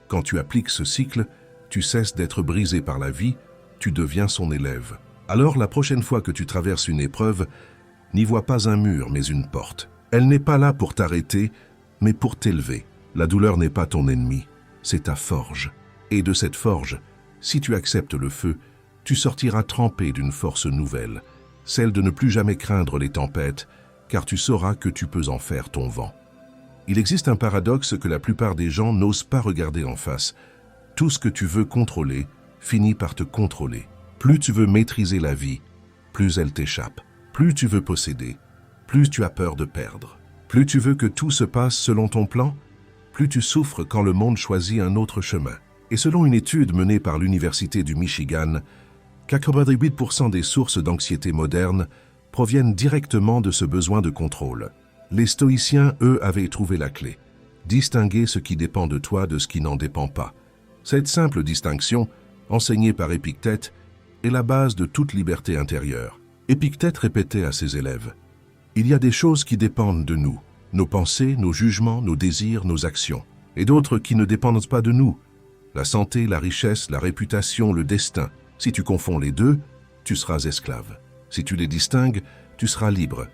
Quand tu appliques ce cycle, tu cesses d'être brisé par la vie, tu deviens son élève. Alors la prochaine fois que tu traverses une épreuve, n'y vois pas un mur mais une porte. Elle n'est pas là pour t'arrêter, mais pour t'élever. La douleur n'est pas ton ennemi, c'est ta forge. Et de cette forge, si tu acceptes le feu, tu sortiras trempé d'une force nouvelle, celle de ne plus jamais craindre les tempêtes, car tu sauras que tu peux en faire ton vent. Il existe un paradoxe que la plupart des gens n'osent pas regarder en face. Tout ce que tu veux contrôler finit par te contrôler. Plus tu veux maîtriser la vie, plus elle t'échappe. Plus tu veux posséder, plus tu as peur de perdre. Plus tu veux que tout se passe selon ton plan, plus tu souffres quand le monde choisit un autre chemin. Et selon une étude menée par l'Université du Michigan, 88% des sources d'anxiété moderne proviennent directement de ce besoin de contrôle. Les stoïciens, eux, avaient trouvé la clé. Distinguer ce qui dépend de toi de ce qui n'en dépend pas. Cette simple distinction, enseignée par Épictète, est la base de toute liberté intérieure. Épictète répétait à ses élèves « Il y a des choses qui dépendent de nous, nos pensées, nos jugements, nos désirs, nos actions, et d'autres qui ne dépendent pas de nous. La santé, la richesse, la réputation, le destin. Si tu confonds les deux, tu seras esclave. Si tu les distingues, tu seras libre. »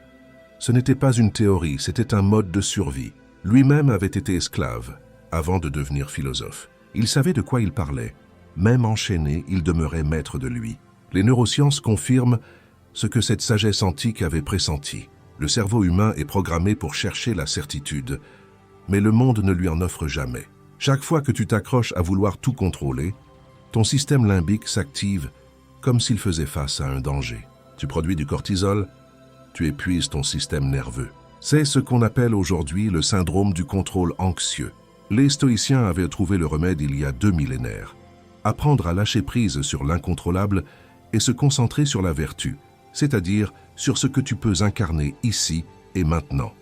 Ce n'était pas une théorie, c'était un mode de survie. Lui-même avait été esclave, avant de devenir philosophe. Il savait de quoi il parlait. Même enchaîné, il demeurait maître de lui. Les neurosciences confirment ce que cette sagesse antique avait pressenti. Le cerveau humain est programmé pour chercher la certitude, mais le monde ne lui en offre jamais. Chaque fois que tu t'accroches à vouloir tout contrôler, ton système limbique s'active comme s'il faisait face à un danger. Tu produis du cortisol, tu épuises ton système nerveux. C'est ce qu'on appelle aujourd'hui le syndrome du contrôle anxieux. Les stoïciens avaient trouvé le remède il y a 2 millénaires. Apprendre à lâcher prise sur l'incontrôlable et se concentrer sur la vertu, c'est-à-dire sur ce que tu peux incarner ici et maintenant.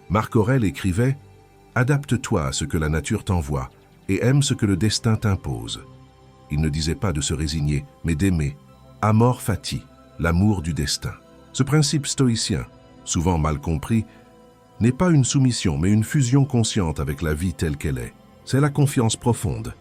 Marc Aurèle écrivait « Adapte-toi à ce que la nature t'envoie et aime ce que le destin t'impose ». Il ne disait pas de se résigner, mais d'aimer. Amor fati, l'amour du destin. Ce principe stoïcien, souvent mal compris, n'est pas une soumission, mais une fusion consciente avec la vie telle qu'elle est. C'est la confiance profonde.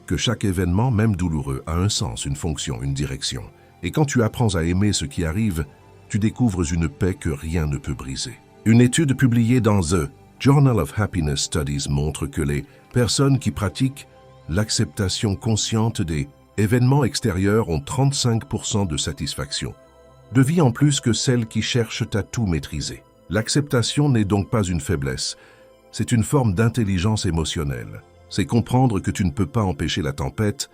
que chaque événement, même douloureux, a un sens, une fonction, une direction. Et quand tu apprends à aimer ce qui arrive, tu découvres une paix que rien ne peut briser. Une étude publiée dans The Journal of Happiness Studies montre que les personnes qui pratiquent l'acceptation consciente des événements extérieurs ont 35% de satisfaction, de vie en plus que celles qui cherchent à tout maîtriser. L'acceptation n'est donc pas une faiblesse, c'est une forme d'intelligence émotionnelle. C'est comprendre que tu ne peux pas empêcher la tempête,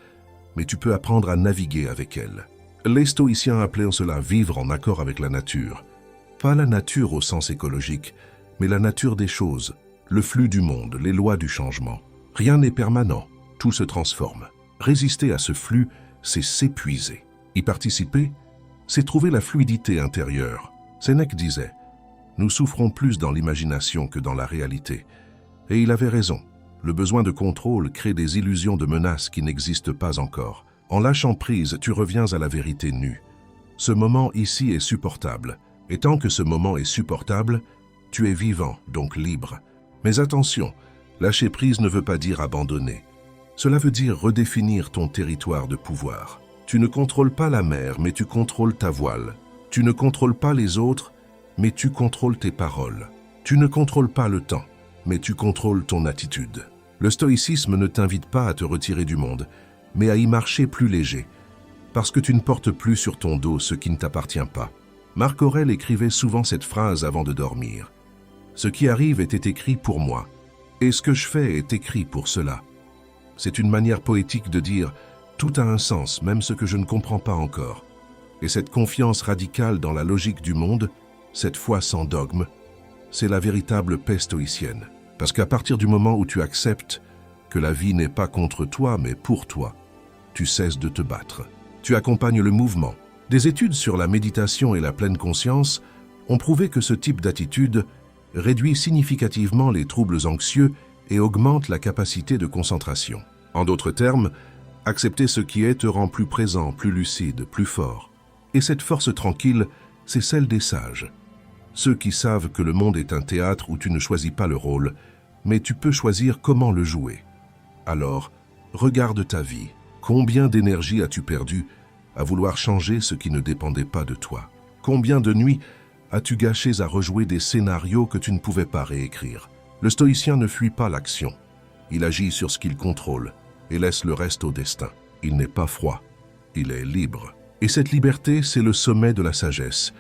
mais tu peux apprendre à naviguer avec elle. Les stoïciens appelaient cela vivre en accord avec la nature. Pas la nature au sens écologique, mais la nature des choses, le flux du monde, les lois du changement. Rien n'est permanent, tout se transforme. Résister à ce flux, c'est s'épuiser. Y participer, c'est trouver la fluidité intérieure. Sénèque disait « Nous souffrons plus dans l'imagination que dans la réalité ». Et il avait raison. Le besoin de contrôle crée des illusions de menaces qui n'existent pas encore. En lâchant prise, tu reviens à la vérité nue. Ce moment ici est supportable. Et tant que ce moment est supportable, tu es vivant, donc libre. Mais attention, lâcher prise ne veut pas dire abandonner. Cela veut dire redéfinir ton territoire de pouvoir. Tu ne contrôles pas la mer, mais tu contrôles ta voile. Tu ne contrôles pas les autres, mais tu contrôles tes paroles. Tu ne contrôles pas le temps, mais tu contrôles ton attitude. Le stoïcisme ne t'invite pas à te retirer du monde, mais à y marcher plus léger, parce que tu ne portes plus sur ton dos ce qui ne t'appartient pas. Marc Aurèle écrivait souvent cette phrase avant de dormir. « Ce qui arrive était écrit pour moi, et ce que je fais est écrit pour cela. » C'est une manière poétique de dire « tout a un sens, même ce que je ne comprends pas encore. » Et cette confiance radicale dans la logique du monde, cette foi sans dogme, c'est la véritable paix stoïcienne. Parce qu'à partir du moment où tu acceptes que la vie n'est pas contre toi, mais pour toi, tu cesses de te battre. Tu accompagnes le mouvement. Des études sur la méditation et la pleine conscience ont prouvé que ce type d'attitude réduit significativement les troubles anxieux et augmente la capacité de concentration. En d'autres termes, accepter ce qui est te rend plus présent, plus lucide, plus fort. Et cette force tranquille, c'est celle des sages. Ceux qui savent que le monde est un théâtre où tu ne choisis pas le rôle, mais tu peux choisir comment le jouer. Alors, regarde ta vie. Combien d'énergie as-tu perdu à vouloir changer ce qui ne dépendait pas de toi? Combien de nuits as-tu gâchées à rejouer des scénarios que tu ne pouvais pas réécrire? Le stoïcien ne fuit pas l'action. Il agit sur ce qu'il contrôle et laisse le reste au destin. Il n'est pas froid, il est libre. Et cette liberté, c'est le sommet de la sagesse.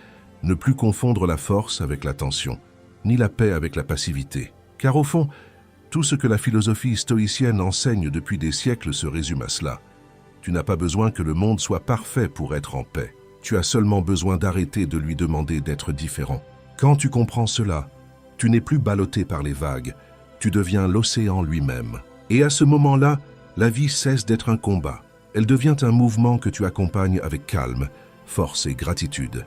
Ne plus confondre la force avec la tension, ni la paix avec la passivité. Car au fond, tout ce que la philosophie stoïcienne enseigne depuis des siècles se résume à cela. Tu n'as pas besoin que le monde soit parfait pour être en paix. Tu as seulement besoin d'arrêter de lui demander d'être différent. Quand tu comprends cela, tu n'es plus ballotté par les vagues, tu deviens l'océan lui-même. Et à ce moment-là, la vie cesse d'être un combat. Elle devient un mouvement que tu accompagnes avec calme, force et gratitude.